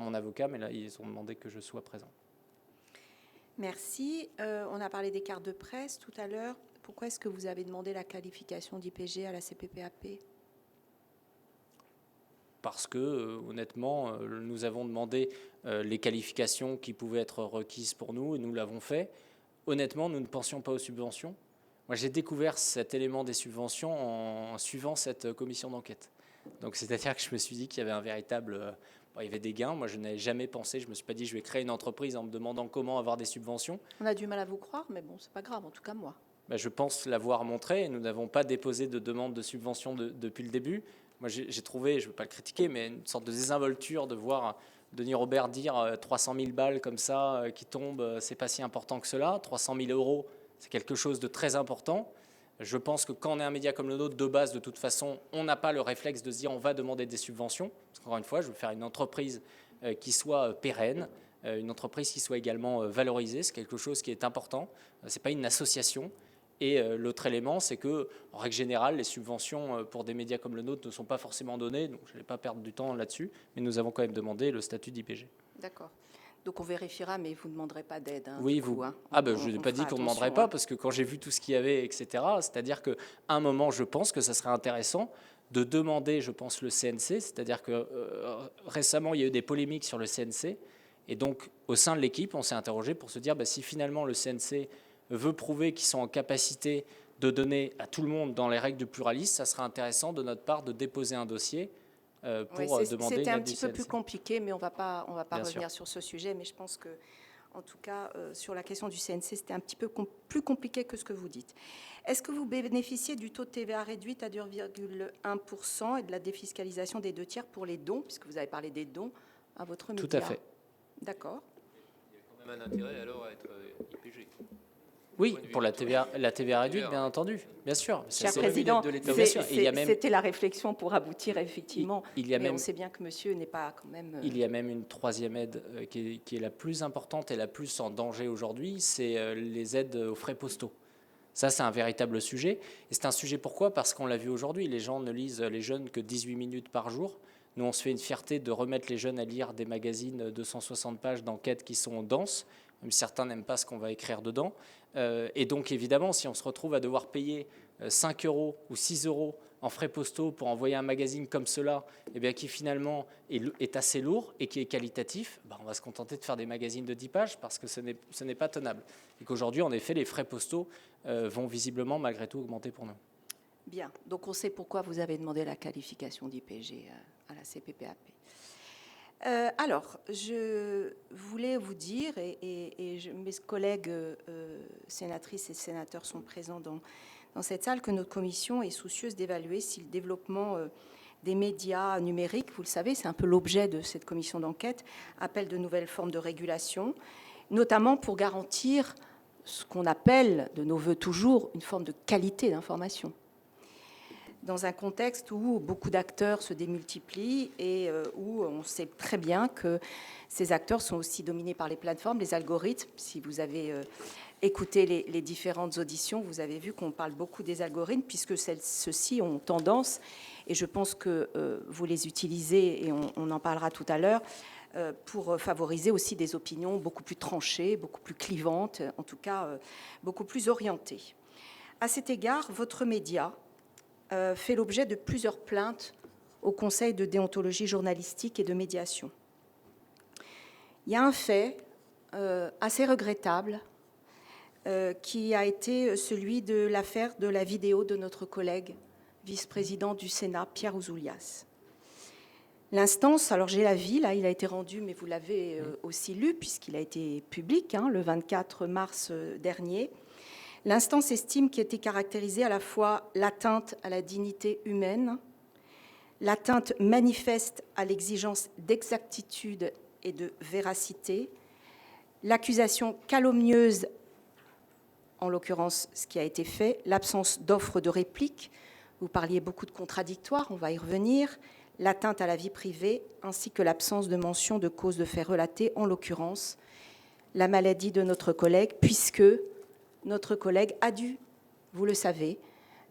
mon avocat, mais là, ils ont demandé que je sois présent. Merci. On a parlé des cartes de presse tout à l'heure. Pourquoi est-ce que vous avez demandé la qualification d'IPG à la CPPAP ? Parce que, honnêtement, nous avons demandé les qualifications qui pouvaient être requises pour nous, et nous l'avons fait. Honnêtement, nous ne pensions pas aux subventions. Moi, j'ai découvert cet élément des subventions en suivant cette commission d'enquête. Donc, c'est-à-dire que je me suis dit qu'il y avait un véritable... il y avait des gains. Moi, je n'avais jamais pensé, je ne me suis pas dit je vais créer une entreprise en me demandant comment avoir des subventions. On a du mal à vous croire, mais bon, c'est pas grave, en tout cas moi. Je pense l'avoir montré. Nous n'avons pas déposé de demande de subvention depuis le début. Moi, j'ai trouvé, je ne veux pas le critiquer, mais une sorte de désinvolture de voir Denis Robert dire 300 000 balles comme ça qui tombent, c'est pas si important que cela. 300 000 euros, c'est quelque chose de très important. Je pense que quand on est un média comme le nôtre, de base, de toute façon, on n'a pas le réflexe de se dire on va demander des subventions. Parce qu'encore une fois, je veux faire une entreprise qui soit pérenne, une entreprise qui soit également valorisée. C'est quelque chose qui est important. Ce n'est pas une association. Et l'autre élément, c'est que, en règle générale, les subventions pour des médias comme le nôtre ne sont pas forcément données, donc je n'allais pas perdre du temps là-dessus, mais nous avons quand même demandé le statut d'IPG. D'accord. Donc on vérifiera, mais vous ne demanderez pas d'aide. Oui, vous. Je n'ai pas dit qu'on ne demanderait pas, parce que quand j'ai vu tout ce qu'il y avait, etc., c'est-à-dire qu'à un moment, je pense que ça serait intéressant de demander, je pense, le CNC, c'est-à-dire que récemment, il y a eu des polémiques sur le CNC, et donc, au sein de l'équipe, on s'est interrogé pour se dire, si finalement le CNC veut prouver qu'ils sont en capacité de donner à tout le monde dans les règles du pluralisme, ça sera intéressant de notre part de déposer un dossier pour demander. C'était un petit peu plus compliqué, mais on ne va pas revenir sur ce sujet. Mais je pense que, en tout cas, sur la question du CNC, c'était un petit peu plus compliqué que ce que vous dites. Est-ce que vous bénéficiez du taux de TVA réduit à 2,1% et de la défiscalisation des 2/3 pour les dons, puisque vous avez parlé des dons à votre média ? Tout à fait. D'accord. Il y a quand même un intérêt alors à être IPG. Oui, pour la TVA réduite, bien entendu, bien sûr. Cher Président, c'était la réflexion pour aboutir effectivement. Mais on sait bien que monsieur n'est pas quand même... Il y a même une troisième aide qui est la plus importante et la plus en danger aujourd'hui, c'est les aides aux frais postaux. Ça, c'est un véritable sujet. Et c'est un sujet pourquoi ? Parce qu'on l'a vu aujourd'hui, les gens ne lisent les jeunes que 18 minutes par jour. Nous, on se fait une fierté de remettre les jeunes à lire des magazines de 160 pages d'enquêtes qui sont denses. Même certains n'aiment pas ce qu'on va écrire dedans. Et donc, évidemment, si on se retrouve à devoir payer 5 € ou 6 € en frais postaux pour envoyer un magazine comme cela, eh bien, qui finalement est assez lourd et qui est qualitatif, on va se contenter de faire des magazines de 10 pages parce que ce n'est pas tenable. Et qu'aujourd'hui, en effet, les frais postaux vont visiblement, malgré tout, augmenter pour nous. Bien, donc on sait pourquoi vous avez demandé la qualification d'IPG à la CPPAP. Alors, je voulais vous dire, mes collègues sénatrices et sénateurs sont présents dans cette salle, que notre commission est soucieuse d'évaluer si le développement des médias numériques, vous le savez, c'est un peu l'objet de cette commission d'enquête, appelle de nouvelles formes de régulation, notamment pour garantir ce qu'on appelle, de nos voeux toujours, une forme de qualité d'information. Dans un contexte où beaucoup d'acteurs se démultiplient et où on sait très bien que ces acteurs sont aussi dominés par les plateformes, les algorithmes. Si vous avez écouté les différentes auditions, vous avez vu qu'on parle beaucoup des algorithmes puisque ceux-ci ont tendance, et je pense que vous les utilisez et on en parlera tout à l'heure, pour favoriser aussi des opinions beaucoup plus tranchées, beaucoup plus clivantes, en tout cas beaucoup plus orientées. À cet égard, votre média fait l'objet de plusieurs plaintes au Conseil de déontologie journalistique et de médiation. Il y a un fait assez regrettable qui a été celui de l'affaire de la vidéo de notre collègue vice-président du Sénat, Pierre Ouzoulias. L'instance, alors j'ai l'avis, là il a été rendu, mais vous l'avez aussi lu puisqu'il a été public le 24 mars dernier. L'instance estime qu'il était caractérisé à la fois l'atteinte à la dignité humaine, l'atteinte manifeste à l'exigence d'exactitude et de véracité, l'accusation calomnieuse, en l'occurrence ce qui a été fait, l'absence d'offre de réplique, vous parliez beaucoup de contradictoires, on va y revenir, l'atteinte à la vie privée, ainsi que l'absence de mention de cause de fait relatée, en l'occurrence la maladie de notre collègue, puisque notre collègue a dû, vous le savez,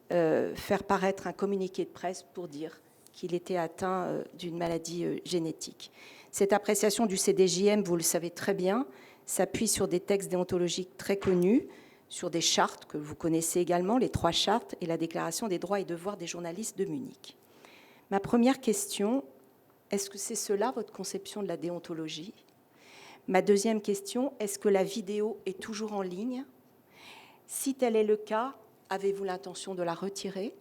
faire paraître un communiqué de presse pour dire qu'il était atteint d'une maladie génétique. Cette appréciation du CDJM, vous le savez très bien, s'appuie sur des textes déontologiques très connus, sur des chartes que vous connaissez également, les 3 chartes et la Déclaration des droits et devoirs des journalistes de Munich. Ma première question, est-ce que c'est cela votre conception de la déontologie? Ma deuxième question, est-ce que la vidéo est toujours en ligne? Si tel est le cas, avez-vous l'intention de la retirer?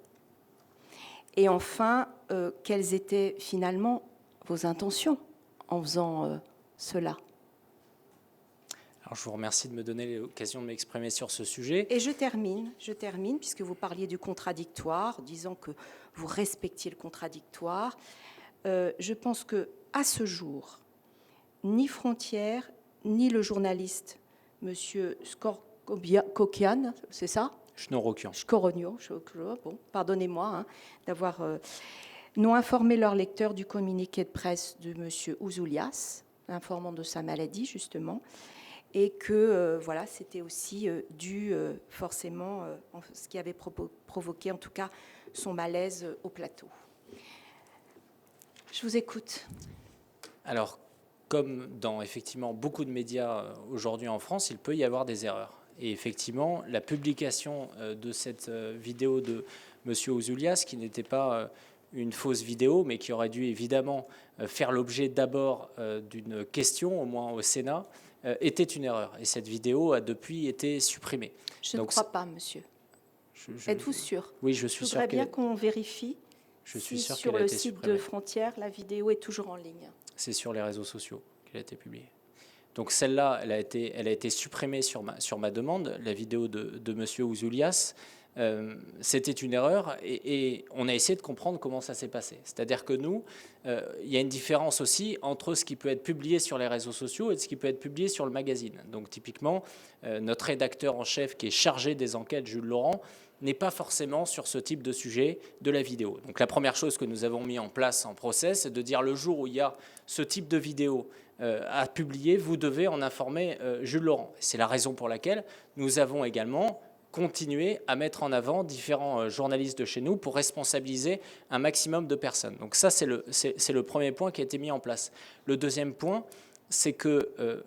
Et enfin, quelles étaient finalement vos intentions en faisant cela? Alors, je vous remercie de me donner l'occasion de m'exprimer sur ce sujet. Et je termine, puisque vous parliez du contradictoire, disant que vous respectiez le contradictoire. Je pense qu'à ce jour, ni Frontières, ni le journaliste, M. Skorokian, c'est ça? Schnorrokian. Bon, pardonnez-moi d'avoir n'ont informé leurs lecteurs du communiqué de presse de M. Ouzoulias, informant de sa maladie justement, et que voilà, c'était aussi dû forcément ce qui avait provoqué en tout cas son malaise au plateau. Je vous écoute. Alors, comme dans effectivement beaucoup de médias aujourd'hui en France, il peut y avoir des erreurs. Et effectivement, la publication de cette vidéo de M. Ouzoulias, qui n'était pas une fausse vidéo, mais qui aurait dû évidemment faire l'objet d'abord d'une question, au moins au Sénat, était une erreur. Et cette vidéo a depuis été supprimée. Je ne crois pas, monsieur. Êtes-vous sûr? Oui, je suis sûr. Je voudrais bien qu'on vérifie si sur le site de Frontières, la vidéo est toujours en ligne. C'est sur les réseaux sociaux qu'elle a été publiée. Donc celle-là, elle a été supprimée sur ma demande, la vidéo de M. Ouzoulias. C'était une erreur et on a essayé de comprendre comment ça s'est passé. C'est-à-dire que nous, il y a une différence aussi entre ce qui peut être publié sur les réseaux sociaux et ce qui peut être publié sur le magazine. Donc typiquement, notre rédacteur en chef qui est chargé des enquêtes, Jules Laurent, n'est pas forcément sur ce type de sujet de la vidéo. Donc la première chose que nous avons mis en place en process, c'est de dire le jour où il y a ce type de vidéo à publier, vous devez en informer Jules Laurent. C'est la raison pour laquelle nous avons également continué à mettre en avant différents journalistes de chez nous pour responsabiliser un maximum de personnes. Donc ça, c'est le premier point qui a été mis en place. Le deuxième point, c'est que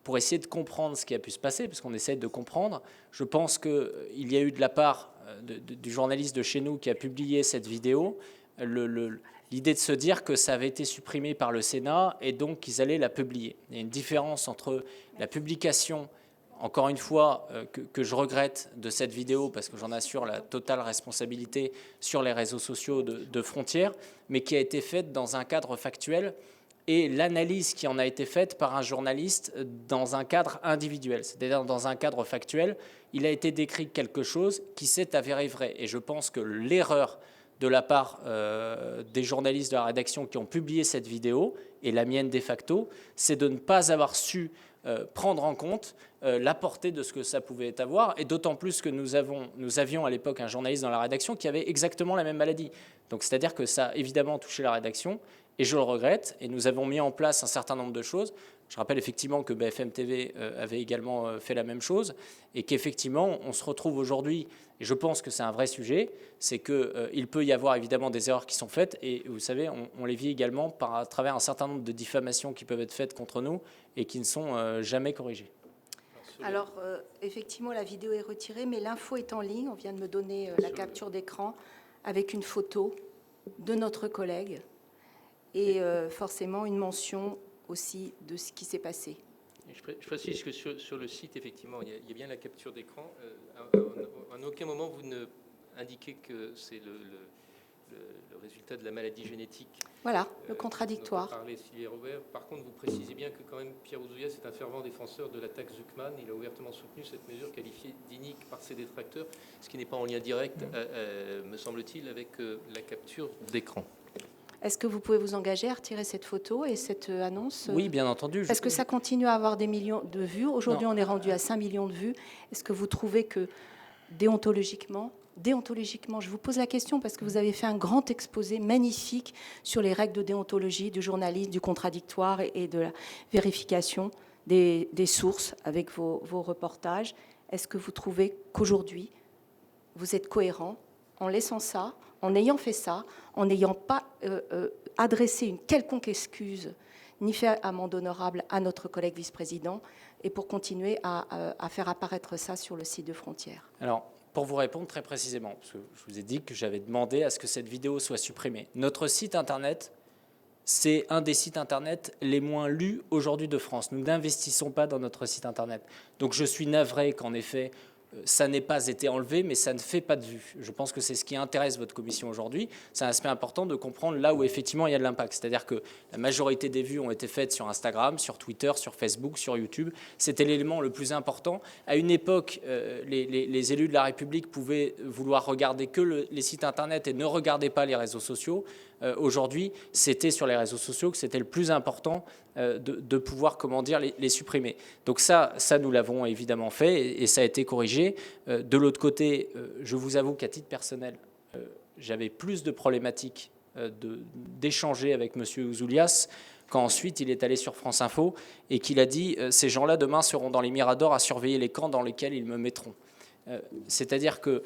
pour essayer de comprendre ce qui a pu se passer, parce qu'on essaie de comprendre. Je pense qu'il y a eu de la part du journaliste de chez nous qui a publié cette vidéo, l'idée de se dire que ça avait été supprimé par le Sénat et donc qu'ils allaient la publier. Il y a une différence entre la publication, encore une fois, que je regrette de cette vidéo, parce que j'en assure la totale responsabilité sur les réseaux sociaux de Frontières, mais qui a été faite dans un cadre factuel, et l'analyse qui en a été faite par un journaliste dans un cadre individuel, c'est-à-dire dans un cadre factuel. Il a été décrit quelque chose qui s'est avéré vrai. Et je pense que l'erreur de la part des journalistes de la rédaction qui ont publié cette vidéo, et la mienne de facto, c'est de ne pas avoir su prendre en compte la portée de ce que ça pouvait avoir, et d'autant plus que nous avions à l'époque un journaliste dans la rédaction qui avait exactement la même maladie. Donc c'est-à-dire que ça a évidemment touché la rédaction, et je le regrette, et nous avons mis en place un certain nombre de choses. Je rappelle effectivement que BFM TV avait également fait la même chose, et qu'effectivement on se retrouve aujourd'hui, et je pense que c'est un vrai sujet, c'est qu'il peut y avoir évidemment des erreurs qui sont faites, et vous savez, on les vit également à travers un certain nombre de diffamations qui peuvent être faites contre nous et qui ne sont jamais corrigées. Alors, effectivement, la vidéo est retirée, mais l'info est en ligne. On vient de me donner la capture d'écran avec une photo de notre collègue et forcément une mention aussi de ce qui s'est passé. Je précise que sur le site, effectivement, il y a bien la capture d'écran. En aucun moment, vous ne indiquez que c'est le résultat de la maladie génétique. Voilà, le contradictoire. Par contre, vous précisez bien que quand même Pierre Ouzoulias est un fervent défenseur de la taxe Zuckman. Il a ouvertement soutenu cette mesure qualifiée d'inique par ses détracteurs, ce qui n'est pas en lien direct, me semble-t-il, avec la capture d'écran. Est-ce que vous pouvez vous engager à retirer cette photo et cette annonce? Oui, bien entendu. Parce que ça continue à avoir des millions de vues. Aujourd'hui, on est rendu à 5 millions de vues. Est-ce que vous trouvez que déontologiquement, je vous pose la question parce que vous avez fait un grand exposé magnifique sur les règles de déontologie du journalisme, du contradictoire et de la vérification des sources avec vos reportages. Est-ce que vous trouvez qu'aujourd'hui, vous êtes cohérent en laissant ça, en ayant fait ça, en n'ayant pas adressé une quelconque excuse ni fait amende honorable à notre collègue vice-président, et pour continuer à faire apparaître ça sur le site de Frontières? Alors, pour vous répondre très précisément, parce que je vous ai dit que j'avais demandé à ce que cette vidéo soit supprimée. Notre site Internet, c'est un des sites Internet les moins lus aujourd'hui de France. Nous n'investissons pas dans notre site Internet. Donc je suis navré qu'en effet, ça n'ait pas été enlevé, mais ça ne fait pas de vue. Je pense que c'est ce qui intéresse votre commission aujourd'hui. C'est un aspect important de comprendre là où effectivement il y a de l'impact. C'est-à-dire que la majorité des vues ont été faites sur Instagram, sur Twitter, sur Facebook, sur YouTube. C'était l'élément le plus important. À une époque, les élus de la République pouvaient vouloir regarder que les sites Internet et ne regardaient pas les réseaux sociaux. Aujourd'hui, c'était sur les réseaux sociaux que c'était le plus important de pouvoir, les supprimer. Donc ça nous l'avons évidemment fait et ça a été corrigé. De l'autre côté, je vous avoue qu'à titre personnel, j'avais plus de problématiques d'échanger avec M. Ouzoulias quand ensuite il est allé sur France Info et qu'il a dit « ces gens-là demain seront dans les miradors à surveiller les camps dans lesquels ils me mettront ». C'est-à-dire que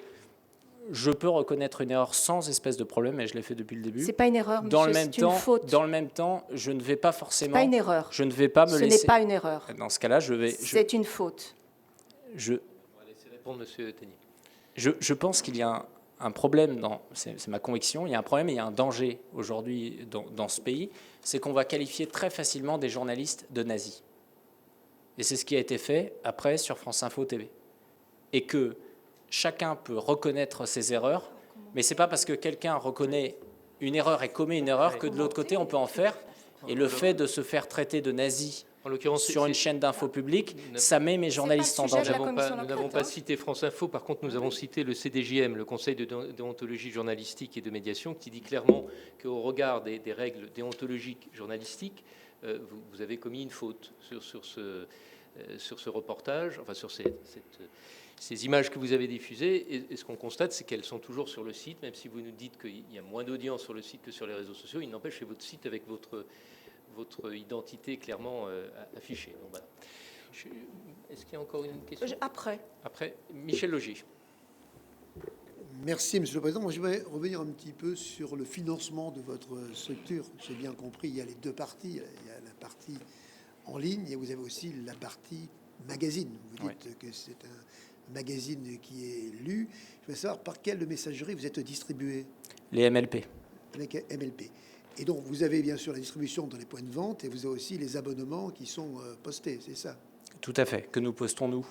je peux reconnaître une erreur sans espèce de problème, et je l'ai fait depuis le début. C'est pas une erreur, monsieur, c'est une faute. Dans le même temps, je ne vais pas forcément... C'est pas une erreur. Je ne vais pas me laisser... Ce n'est pas une erreur. Dans ce cas-là, C'est une faute. On va laisser répondre monsieur Tenier. Je pense qu'il y a un problème, c'est ma conviction, il y a un problème et il y a un danger aujourd'hui dans ce pays, c'est qu'on va qualifier très facilement des journalistes de nazis. Et c'est ce qui a été fait après sur France Info TV. Et que chacun peut reconnaître ses erreurs, mais ce n'est pas parce que quelqu'un reconnaît une erreur et commet une erreur que de l'autre côté, on peut en faire. Et le fait de se faire traiter de nazi sur une chaîne d'info publique, ça met mes journalistes en danger. Nous n'avons pas cité France Info, par contre, nous avons cité le CDJM, le Conseil de déontologie journalistique et de médiation, qui dit clairement qu'au regard des règles déontologiques journalistiques, vous avez commis une faute sur ce reportage, enfin sur ces images que vous avez diffusées, et ce qu'on constate, c'est qu'elles sont toujours sur le site, même si vous nous dites qu'il y a moins d'audience sur le site que sur les réseaux sociaux, il n'empêche que votre site avec votre identité clairement affichée. Donc, voilà. Est-ce qu'il y a encore une question? Après, Michel Laugier. Merci, Monsieur le Président. Moi, je vais revenir un petit peu sur le financement de votre structure. J'ai bien compris, il y a les deux parties. Il y a la partie en ligne et vous avez aussi la partie magazine. Vous dites que c'est un magazine qui est lu. Je veux savoir par quelle messagerie vous êtes distribué. Les MLP. Avec MLP. Et donc, vous avez bien sûr la distribution dans les points de vente et vous avez aussi les abonnements qui sont postés, c'est ça? Tout à fait, que nous postons nous.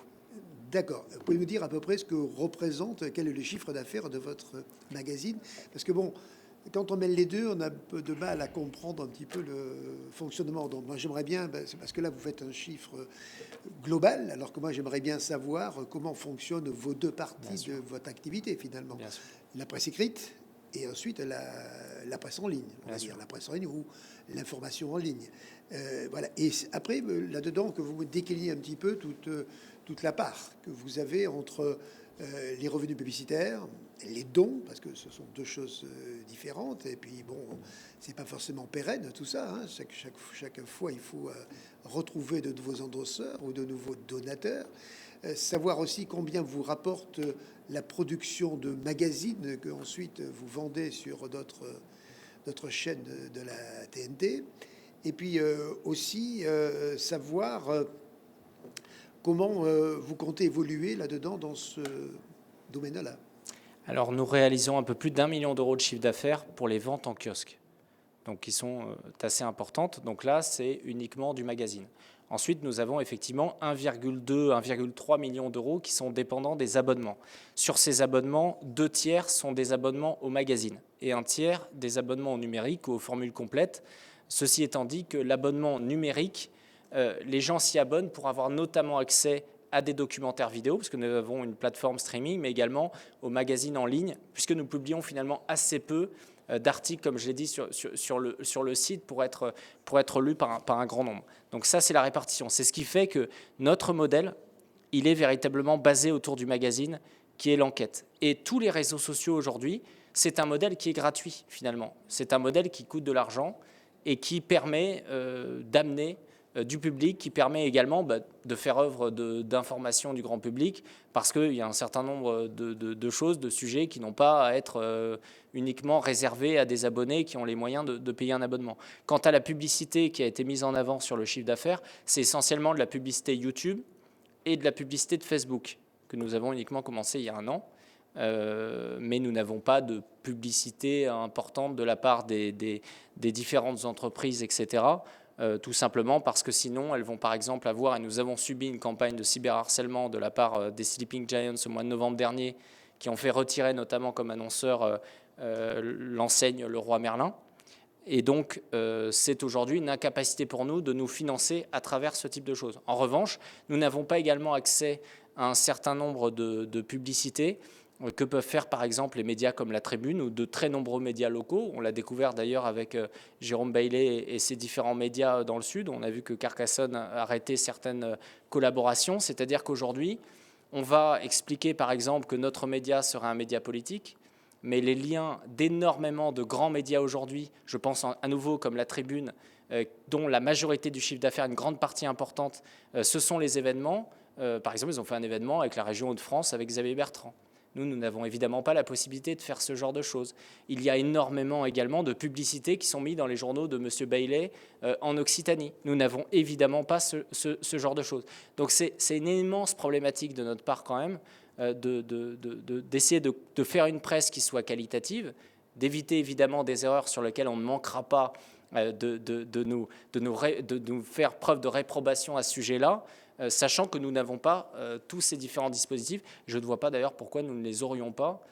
D'accord. Vous pouvez nous dire à peu près ce que représente, quel est le chiffre d'affaires de votre magazine? Parce que bon, quand on mêle les deux, on a un peu de mal à comprendre un petit peu le fonctionnement. Donc moi, j'aimerais bien, c'est parce que là, vous faites un chiffre global, alors que moi, j'aimerais bien savoir comment fonctionnent vos deux parties de votre activité, finalement. La presse écrite et ensuite la presse en ligne, on va dire, la presse en ligne ou l'information en ligne. Voilà. Et après, là-dedans, que vous me décliniez un petit peu toute la part que vous avez entre les revenus publicitaires, les dons, parce que ce sont deux choses différentes, et puis bon, c'est pas forcément pérenne tout ça, hein. Chaque fois, il faut retrouver de nouveaux endosseurs ou de nouveaux donateurs, savoir aussi combien vous rapporte la production de magazines que ensuite vous vendez sur d'autres chaînes de la TNT, et puis aussi savoir comment vous comptez évoluer là-dedans dans ce domaine-là. Alors, nous réalisons un peu plus d'1 million d'euros de chiffre d'affaires pour les ventes en kiosque, donc qui sont assez importantes. Donc là, c'est uniquement du magazine. Ensuite, nous avons effectivement 1,3 million d'euros qui sont dépendants des abonnements. Sur ces abonnements, 2 tiers sont des abonnements au magazine et 1 tiers des abonnements au numérique ou aux formules complètes. Ceci étant dit que l'abonnement numérique, les gens s'y abonnent pour avoir notamment accès à des documentaires vidéo, parce que nous avons une plateforme streaming, mais également aux magazines en ligne, puisque nous publions finalement assez peu d'articles, comme je l'ai dit, sur le site pour être lus par un grand nombre. Donc ça, c'est la répartition. C'est ce qui fait que notre modèle, il est véritablement basé autour du magazine, qui est l'enquête. Et tous les réseaux sociaux aujourd'hui, c'est un modèle qui est gratuit, finalement. C'est un modèle qui coûte de l'argent et qui permet d'amener du public, qui permet également de faire œuvre d'information du grand public, parce qu'il y a un certain nombre de choses, de sujets qui n'ont pas à être uniquement réservés à des abonnés qui ont les moyens de payer un abonnement. Quant à la publicité qui a été mise en avant sur le chiffre d'affaires, c'est essentiellement de la publicité YouTube et de la publicité de Facebook, que nous avons uniquement commencé il y a 1 an. Mais nous n'avons pas de publicité importante de la part des différentes entreprises, etc., tout simplement parce que sinon elles vont par exemple avoir, et nous avons subi une campagne de cyberharcèlement de la part des Sleeping Giants au mois de novembre dernier, qui ont fait retirer notamment comme annonceur l'enseigne Leroy Merlin. Et donc c'est aujourd'hui une incapacité pour nous de nous financer à travers ce type de choses. En revanche, nous n'avons pas également accès à un certain nombre de publicités que peuvent faire par exemple les médias comme La Tribune ou de très nombreux médias locaux. On l'a découvert d'ailleurs avec Jérôme Bailey et ses différents médias dans le Sud. On a vu que Carcassonne a arrêté certaines collaborations. C'est-à-dire qu'aujourd'hui, on va expliquer par exemple que notre média sera un média politique, mais les liens d'énormément de grands médias aujourd'hui, je pense à nouveau comme La Tribune, dont la majorité du chiffre d'affaires, une grande partie importante, ce sont les événements. Par exemple, ils ont fait un événement avec la région Hauts-de-France, avec Xavier Bertrand. Nous n'avons évidemment pas la possibilité de faire ce genre de choses. Il y a énormément également de publicités qui sont mises dans les journaux de M. Bailey en Occitanie. Nous n'avons évidemment pas ce genre de choses. Donc c'est une immense problématique de notre part quand même, d'essayer de faire une presse qui soit qualitative, d'éviter évidemment des erreurs sur lesquelles on ne manquera pas de nous faire preuve de réprobation à ce sujet-là, sachant que nous n'avons pas tous ces différents dispositifs. Je ne vois pas d'ailleurs pourquoi nous ne les aurions pas,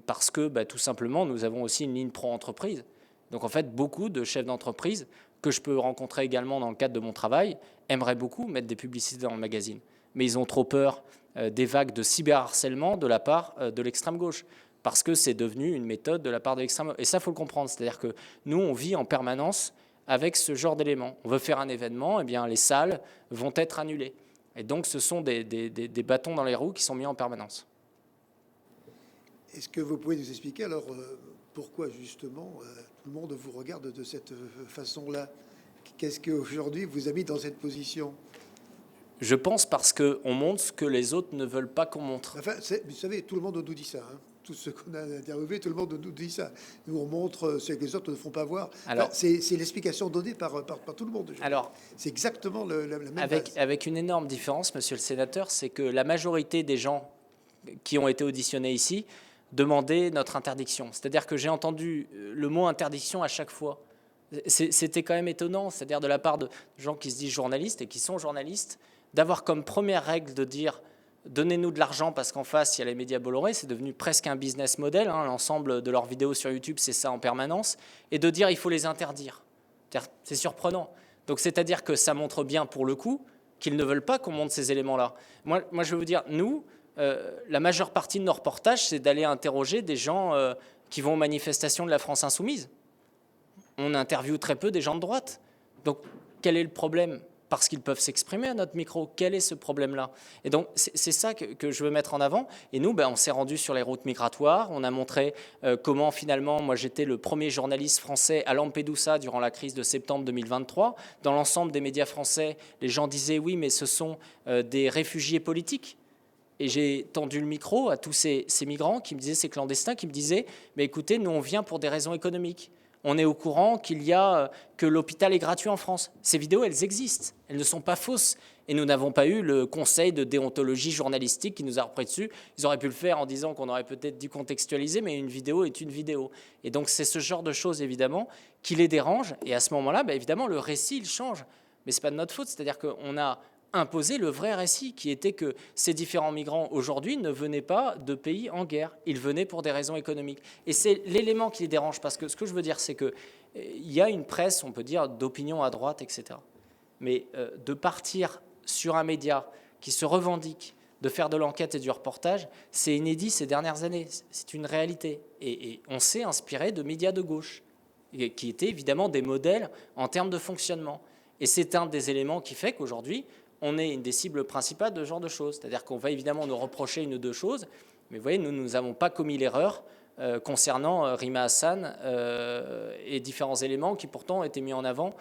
parce que tout simplement, nous avons aussi une ligne pro-entreprise. Donc en fait, beaucoup de chefs d'entreprise, que je peux rencontrer également dans le cadre de mon travail, aimeraient beaucoup mettre des publicités dans le magazine. Mais ils ont trop peur des vagues de cyberharcèlement de la part de l'extrême gauche, parce que c'est devenu une méthode de la part de l'extrême gauche. Et ça, il faut le comprendre. C'est-à-dire que nous, on vit en permanence avec ce genre d'éléments. On veut faire un événement, eh bien, les salles vont être annulées. Et donc, ce sont des bâtons dans les roues qui sont mis en permanence. Est-ce que vous pouvez nous expliquer alors pourquoi justement tout le monde vous regarde de cette façon-là? Qu'est-ce qu'aujourd'hui vous a mis dans cette position? Je pense parce qu'on montre ce que les autres ne veulent pas qu'on montre. Enfin, vous savez, tout le monde nous dit ça. Hein. tous ceux qu'on a interviewés, tout le monde nous dit ça. Nous, on montre ce que les autres ne font pas voir. Alors, c'est l'explication donnée par tout le monde. Alors, c'est exactement la même base. Avec une énorme différence, monsieur le sénateur, c'est que la majorité des gens qui ont été auditionnés ici demandaient notre interdiction. C'est-à-dire que j'ai entendu le mot interdiction à chaque fois. C'était quand même étonnant, c'est-à-dire de la part de gens qui se disent journalistes et qui sont journalistes, d'avoir comme première règle de dire donnez-nous de l'argent parce qu'en face, il y a les médias Bolloré. C'est devenu presque un business model. Hein. L'ensemble de leurs vidéos sur YouTube, c'est ça en permanence. Et de dire il faut les interdire. C'est surprenant. Donc, c'est-à-dire que ça montre bien, pour le coup, qu'ils ne veulent pas qu'on montre ces éléments-là. Moi, je veux vous dire, nous, la majeure partie de nos reportages, c'est d'aller interroger des gens qui vont aux manifestations de la France insoumise. On interviewe très peu des gens de droite. Donc, quel est le problème ? Parce qu'ils peuvent s'exprimer à notre micro. Quel est ce problème-là? Et donc, c'est ça que je veux mettre en avant. Et nous, on s'est rendu sur les routes migratoires. On a montré comment, finalement, moi, j'étais le premier journaliste français à Lampedusa durant la crise de septembre 2023. Dans l'ensemble des médias français, les gens disaient, oui, mais ce sont des réfugiés politiques. Et j'ai tendu le micro à tous ces migrants qui me disaient, ces clandestins, qui me disaient, mais écoutez, nous, on vient pour des raisons économiques. On est au courant que l'hôpital est gratuit en France. Ces vidéos, elles existent. Elles ne sont pas fausses. Et nous n'avons pas eu le conseil de déontologie journalistique qui nous a repris dessus. Ils auraient pu le faire en disant qu'on aurait peut-être dû contextualiser, mais une vidéo est une vidéo. Et donc, c'est ce genre de choses, évidemment, qui les dérange. Et à ce moment-là, évidemment, le récit, il change. Mais ce n'est pas de notre faute. C'est-à-dire qu'on a imposer le vrai récit, qui était que ces différents migrants aujourd'hui ne venaient pas de pays en guerre, ils venaient pour des raisons économiques. Et c'est l'élément qui les dérange, parce que ce que je veux dire, c'est qu'il y a une presse, on peut dire, d'opinion à droite, etc. Mais de partir sur un média qui se revendique de faire de l'enquête et du reportage, c'est inédit ces dernières années, c'est une réalité. Et on s'est inspiré de médias de gauche, qui étaient évidemment des modèles en termes de fonctionnement. Et c'est un des éléments qui fait qu'aujourd'hui, on est une des cibles principales de ce genre de choses. C'est-à-dire qu'on va évidemment nous reprocher une ou deux choses, mais vous voyez, nous n'avons pas commis l'erreur concernant Rima Hassan et différents éléments qui pourtant ont été mis en avant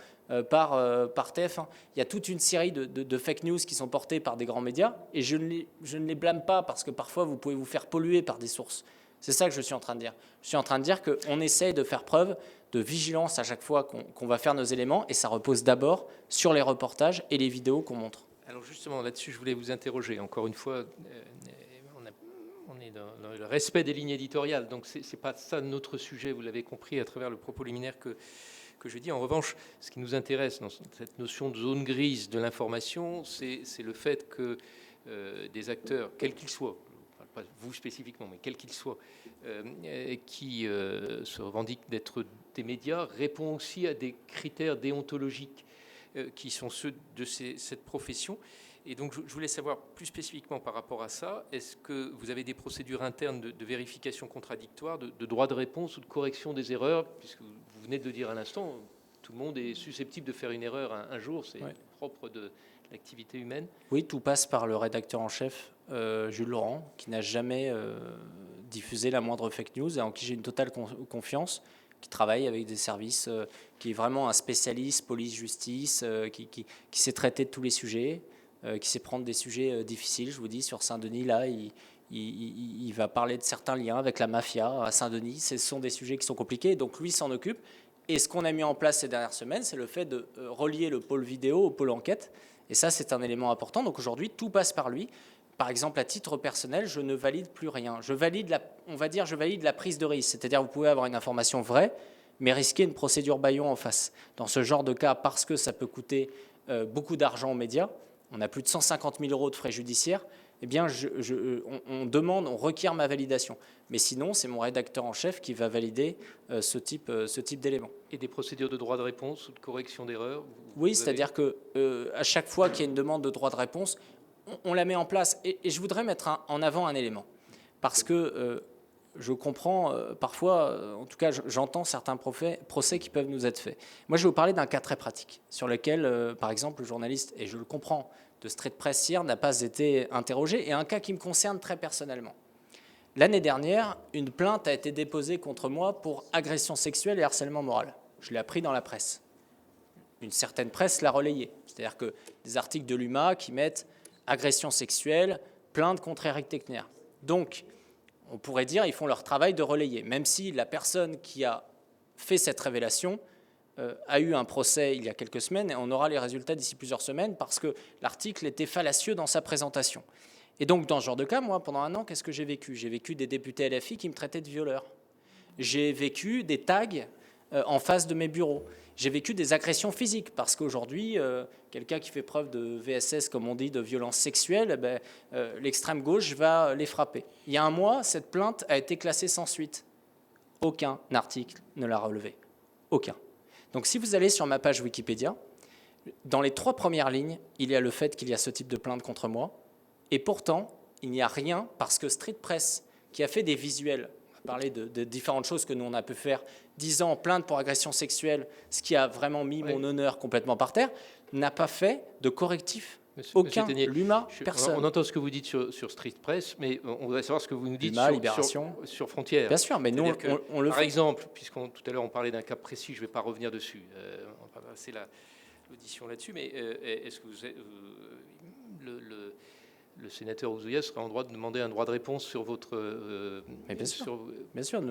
par TF1. Il y a toute une série de fake news qui sont portées par des grands médias, et je ne les blâme pas, parce que parfois vous pouvez vous faire polluer par des sources. C'est ça que je suis en train de dire. Je suis en train de dire qu'on essaye de faire preuve de vigilance à chaque fois qu'on va faire nos éléments, et ça repose d'abord sur les reportages et les vidéos qu'on montre. Alors justement, là-dessus, je voulais vous interroger. Encore une fois, on est dans le respect des lignes éditoriales, donc ce n'est pas ça notre sujet, vous l'avez compris à travers le propos liminaire que je dis. En revanche, ce qui nous intéresse dans cette notion de zone grise de l'information, c'est le fait que des acteurs, quels qu'ils soient, pas vous spécifiquement, mais quels qu'ils soient, qui se revendiquent d'être des médias, répondent aussi à des critères déontologiques qui sont ceux de cette profession. Et donc, je voulais savoir plus spécifiquement par rapport à ça, est-ce que vous avez des procédures internes de vérification contradictoire, de droit de réponse ou de correction des erreurs, puisque vous venez de le dire à l'instant, tout le monde est susceptible de faire une erreur un jour, c'est propre de l'activité humaine. Oui, tout passe par le rédacteur en chef, Jules Laurent, qui n'a jamais diffusé la moindre fake news et en qui j'ai une totale confiance, qui travaille avec des services, qui est vraiment un spécialiste police-justice, qui sait traiter de tous les sujets, qui sait prendre des sujets difficiles. Je vous dis, sur Saint-Denis, là, il va parler de certains liens avec la mafia à Saint-Denis. Ce sont des sujets qui sont compliqués, donc lui s'en occupe. Et ce qu'on a mis en place ces dernières semaines, c'est le fait de relier le pôle vidéo au pôle enquête. Et ça, c'est un élément important. Donc aujourd'hui, tout passe par lui. Par exemple, à titre personnel, je ne valide plus rien. Je valide la prise de risque. C'est-à-dire, vous pouvez avoir une information vraie, mais risquer une procédure bâillon en face. Dans ce genre de cas, parce que ça peut coûter beaucoup d'argent aux médias, on a plus de 150 000 € de frais judiciaires, eh bien, on requiert ma validation. Mais sinon, c'est mon rédacteur en chef qui va valider ce type d'éléments. Et des procédures de droit de réponse ou de correction d'erreurs? Oui, c'est-à-dire qu'à chaque fois qu'il y a une demande de droit de réponse, on la met en place. Et je voudrais mettre en avant un élément. Parce que je comprends parfois, en tout cas j'entends certains procès qui peuvent nous être faits. Moi, je vais vous parler d'un cas très pratique, sur lequel, par exemple, le journaliste, et je le comprends, de Street Press hier n'a pas été interrogé, et un cas qui me concerne très personnellement. L'année dernière, une plainte a été déposée contre moi pour agression sexuelle et harcèlement moral. Je l'ai appris dans la presse. Une certaine presse l'a relayé. C'est-à-dire que des articles de l'UMA qui mettent agression sexuelle, plainte contre Éric Techner. Donc, On pourrait dire ils font leur travail de relayer, même si la personne qui a fait cette révélation a eu un procès il y a quelques semaines et on aura les résultats d'ici plusieurs semaines parce que l'article était fallacieux dans sa présentation. Et donc, dans ce genre de cas, moi, pendant un an, qu'est-ce que j'ai vécu? J'ai vécu des députés LFI qui me traitaient de violeur. J'ai vécu des tags en face de mes bureaux. J'ai vécu des agressions physiques parce qu'aujourd'hui, quelqu'un qui fait preuve de VSS, comme on dit, de violence sexuelle, l'extrême gauche va les frapper. Il y a un mois, cette plainte a été classée sans suite. Aucun article ne l'a relevé. Aucun. Donc si vous allez sur ma page Wikipédia, dans les 3 premières lignes, il y a le fait qu'il y a ce type de plainte contre moi. Et pourtant, il n'y a rien parce que Street Press, qui a fait des visuels, on va parler de différentes choses que nous on a pu faire, 10 ans plainte pour agression sexuelle, ce qui a vraiment mis mon honneur complètement par terre, n'a pas fait de correctif. Aucun, l'UMA, personne. On entend ce que vous dites sur Street Press, mais on voudrait savoir ce que vous nous dites sur Frontières. Bien sûr, mais nous, on le fait. Par exemple, puisqu'on tout à l'heure on parlait d'un cas précis, je ne vais pas revenir dessus, on va passer l'audition là-dessus, mais est-ce que le sénateur Ouzoulias serait en droit de demander un droit de réponse sur votre... Mais bien sûr, bien sûr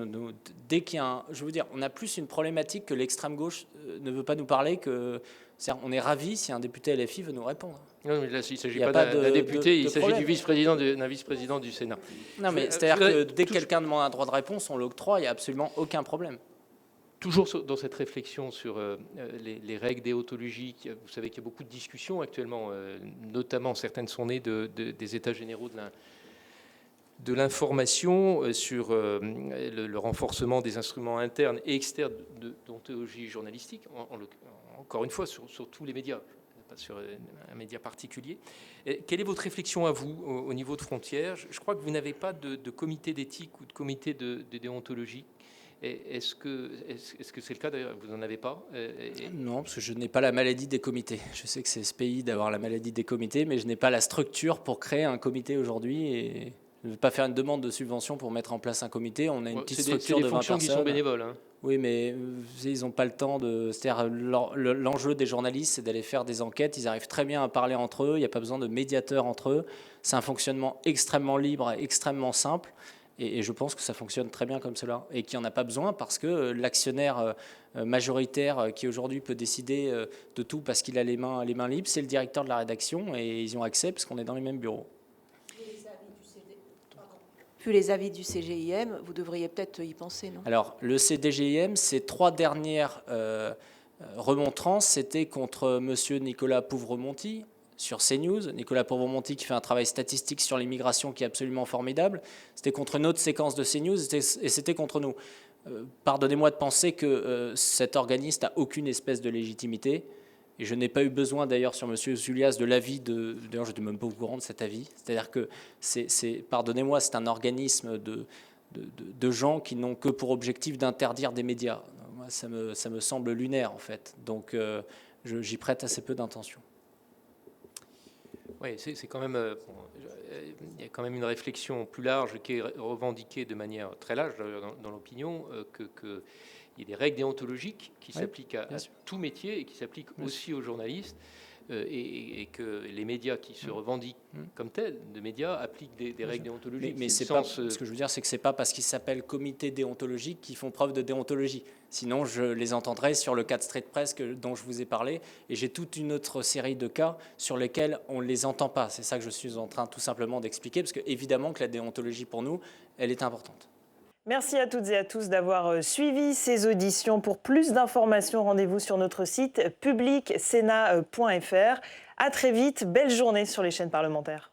dès qu'il y a un... Je veux dire, on a plus une problématique que l'extrême gauche ne veut pas nous parler que... On est ravis si un député LFI veut nous répondre. Non, mais là, il ne s'agit pas d'un député, il s'agit d'un vice-président du Sénat. Non, mais c'est-à-dire que dès que quelqu'un demande un droit de réponse, on l'octroie, il n'y a absolument aucun problème. Toujours dans cette réflexion sur les règles déontologiques, vous savez qu'il y a beaucoup de discussions actuellement, notamment certaines sont nées des états généraux de l'information sur le renforcement des instruments internes et externes de déontologie journalistique, encore une fois sur tous les médias, pas sur un média particulier. Quelle est votre réflexion à vous au niveau de Frontières? Je crois que vous n'avez pas de comité d'éthique ou de comité de déontologie. Est-ce que c'est le cas d'ailleurs? Vous n'en avez pas? Non, parce que je n'ai pas la maladie des comités. Je sais que c'est ce pays d'avoir la maladie des comités, mais je n'ai pas la structure pour créer un comité aujourd'hui. Et je ne vais pas faire une demande de subvention pour mettre en place un comité. On a une petite structure de 20 personnes. C'est des fonctions qui sont bénévoles. Hein. Oui, mais ils n'ont pas le temps de... C'est-à-dire, l'enjeu des journalistes, c'est d'aller faire des enquêtes. Ils arrivent très bien à parler entre eux. Il n'y a pas besoin de médiateurs entre eux. C'est un fonctionnement extrêmement libre, extrêmement simple. Et je pense que ça fonctionne très bien comme cela. Et qu'il n'y en a pas besoin parce que l'actionnaire majoritaire qui aujourd'hui peut décider de tout parce qu'il a les mains libres, c'est le directeur de la rédaction et ils ont accès parce qu'on est dans les mêmes bureaux. Puis les avis du CGIM, vous devriez peut-être y penser, non? Alors, le CDGIM, ces 3 dernières remontrances, c'était contre monsieur Nicolas Pouvremonti, sur CNews, Nicolas Pouvremonti qui fait un travail statistique sur l'immigration qui est absolument formidable. C'était contre une autre séquence de CNews et c'était contre nous. Pardonnez-moi de penser que cet organisme n'a aucune espèce de légitimité. Et je n'ai pas eu besoin d'ailleurs sur M. Ouzoulias de l'avis de... D'ailleurs, je n'étais même pas au courant de cet avis. C'est-à-dire que, pardonnez-moi, c'est un organisme de gens qui n'ont que pour objectif d'interdire des médias. Moi, ça me semble lunaire en fait. Donc j'y prête assez peu d'intention. Oui, c'est quand même, il y a quand même une réflexion plus large qui est revendiquée de manière très large dans l'opinion, qu'il y ait des règles déontologiques qui s'appliquent à tout métier et qui s'appliquent aussi aux journalistes, et que les médias qui se revendiquent comme tels, de médias, appliquent des règles déontologiques. Mais c'est pas, ce que je veux dire, c'est que c'est pas parce qu'ils s'appellent comité déontologique qu'ils font preuve de déontologie. Sinon, je les entendrai sur le cas de Street Press dont je vous ai parlé, et j'ai toute une autre série de cas sur lesquels on ne les entend pas. C'est ça que je suis en train tout simplement d'expliquer, parce que évidemment que la déontologie pour nous, elle est importante. Merci à toutes et à tous d'avoir suivi ces auditions. Pour plus d'informations, rendez-vous sur notre site publicsena.fr. À très vite, belle journée sur les chaînes parlementaires.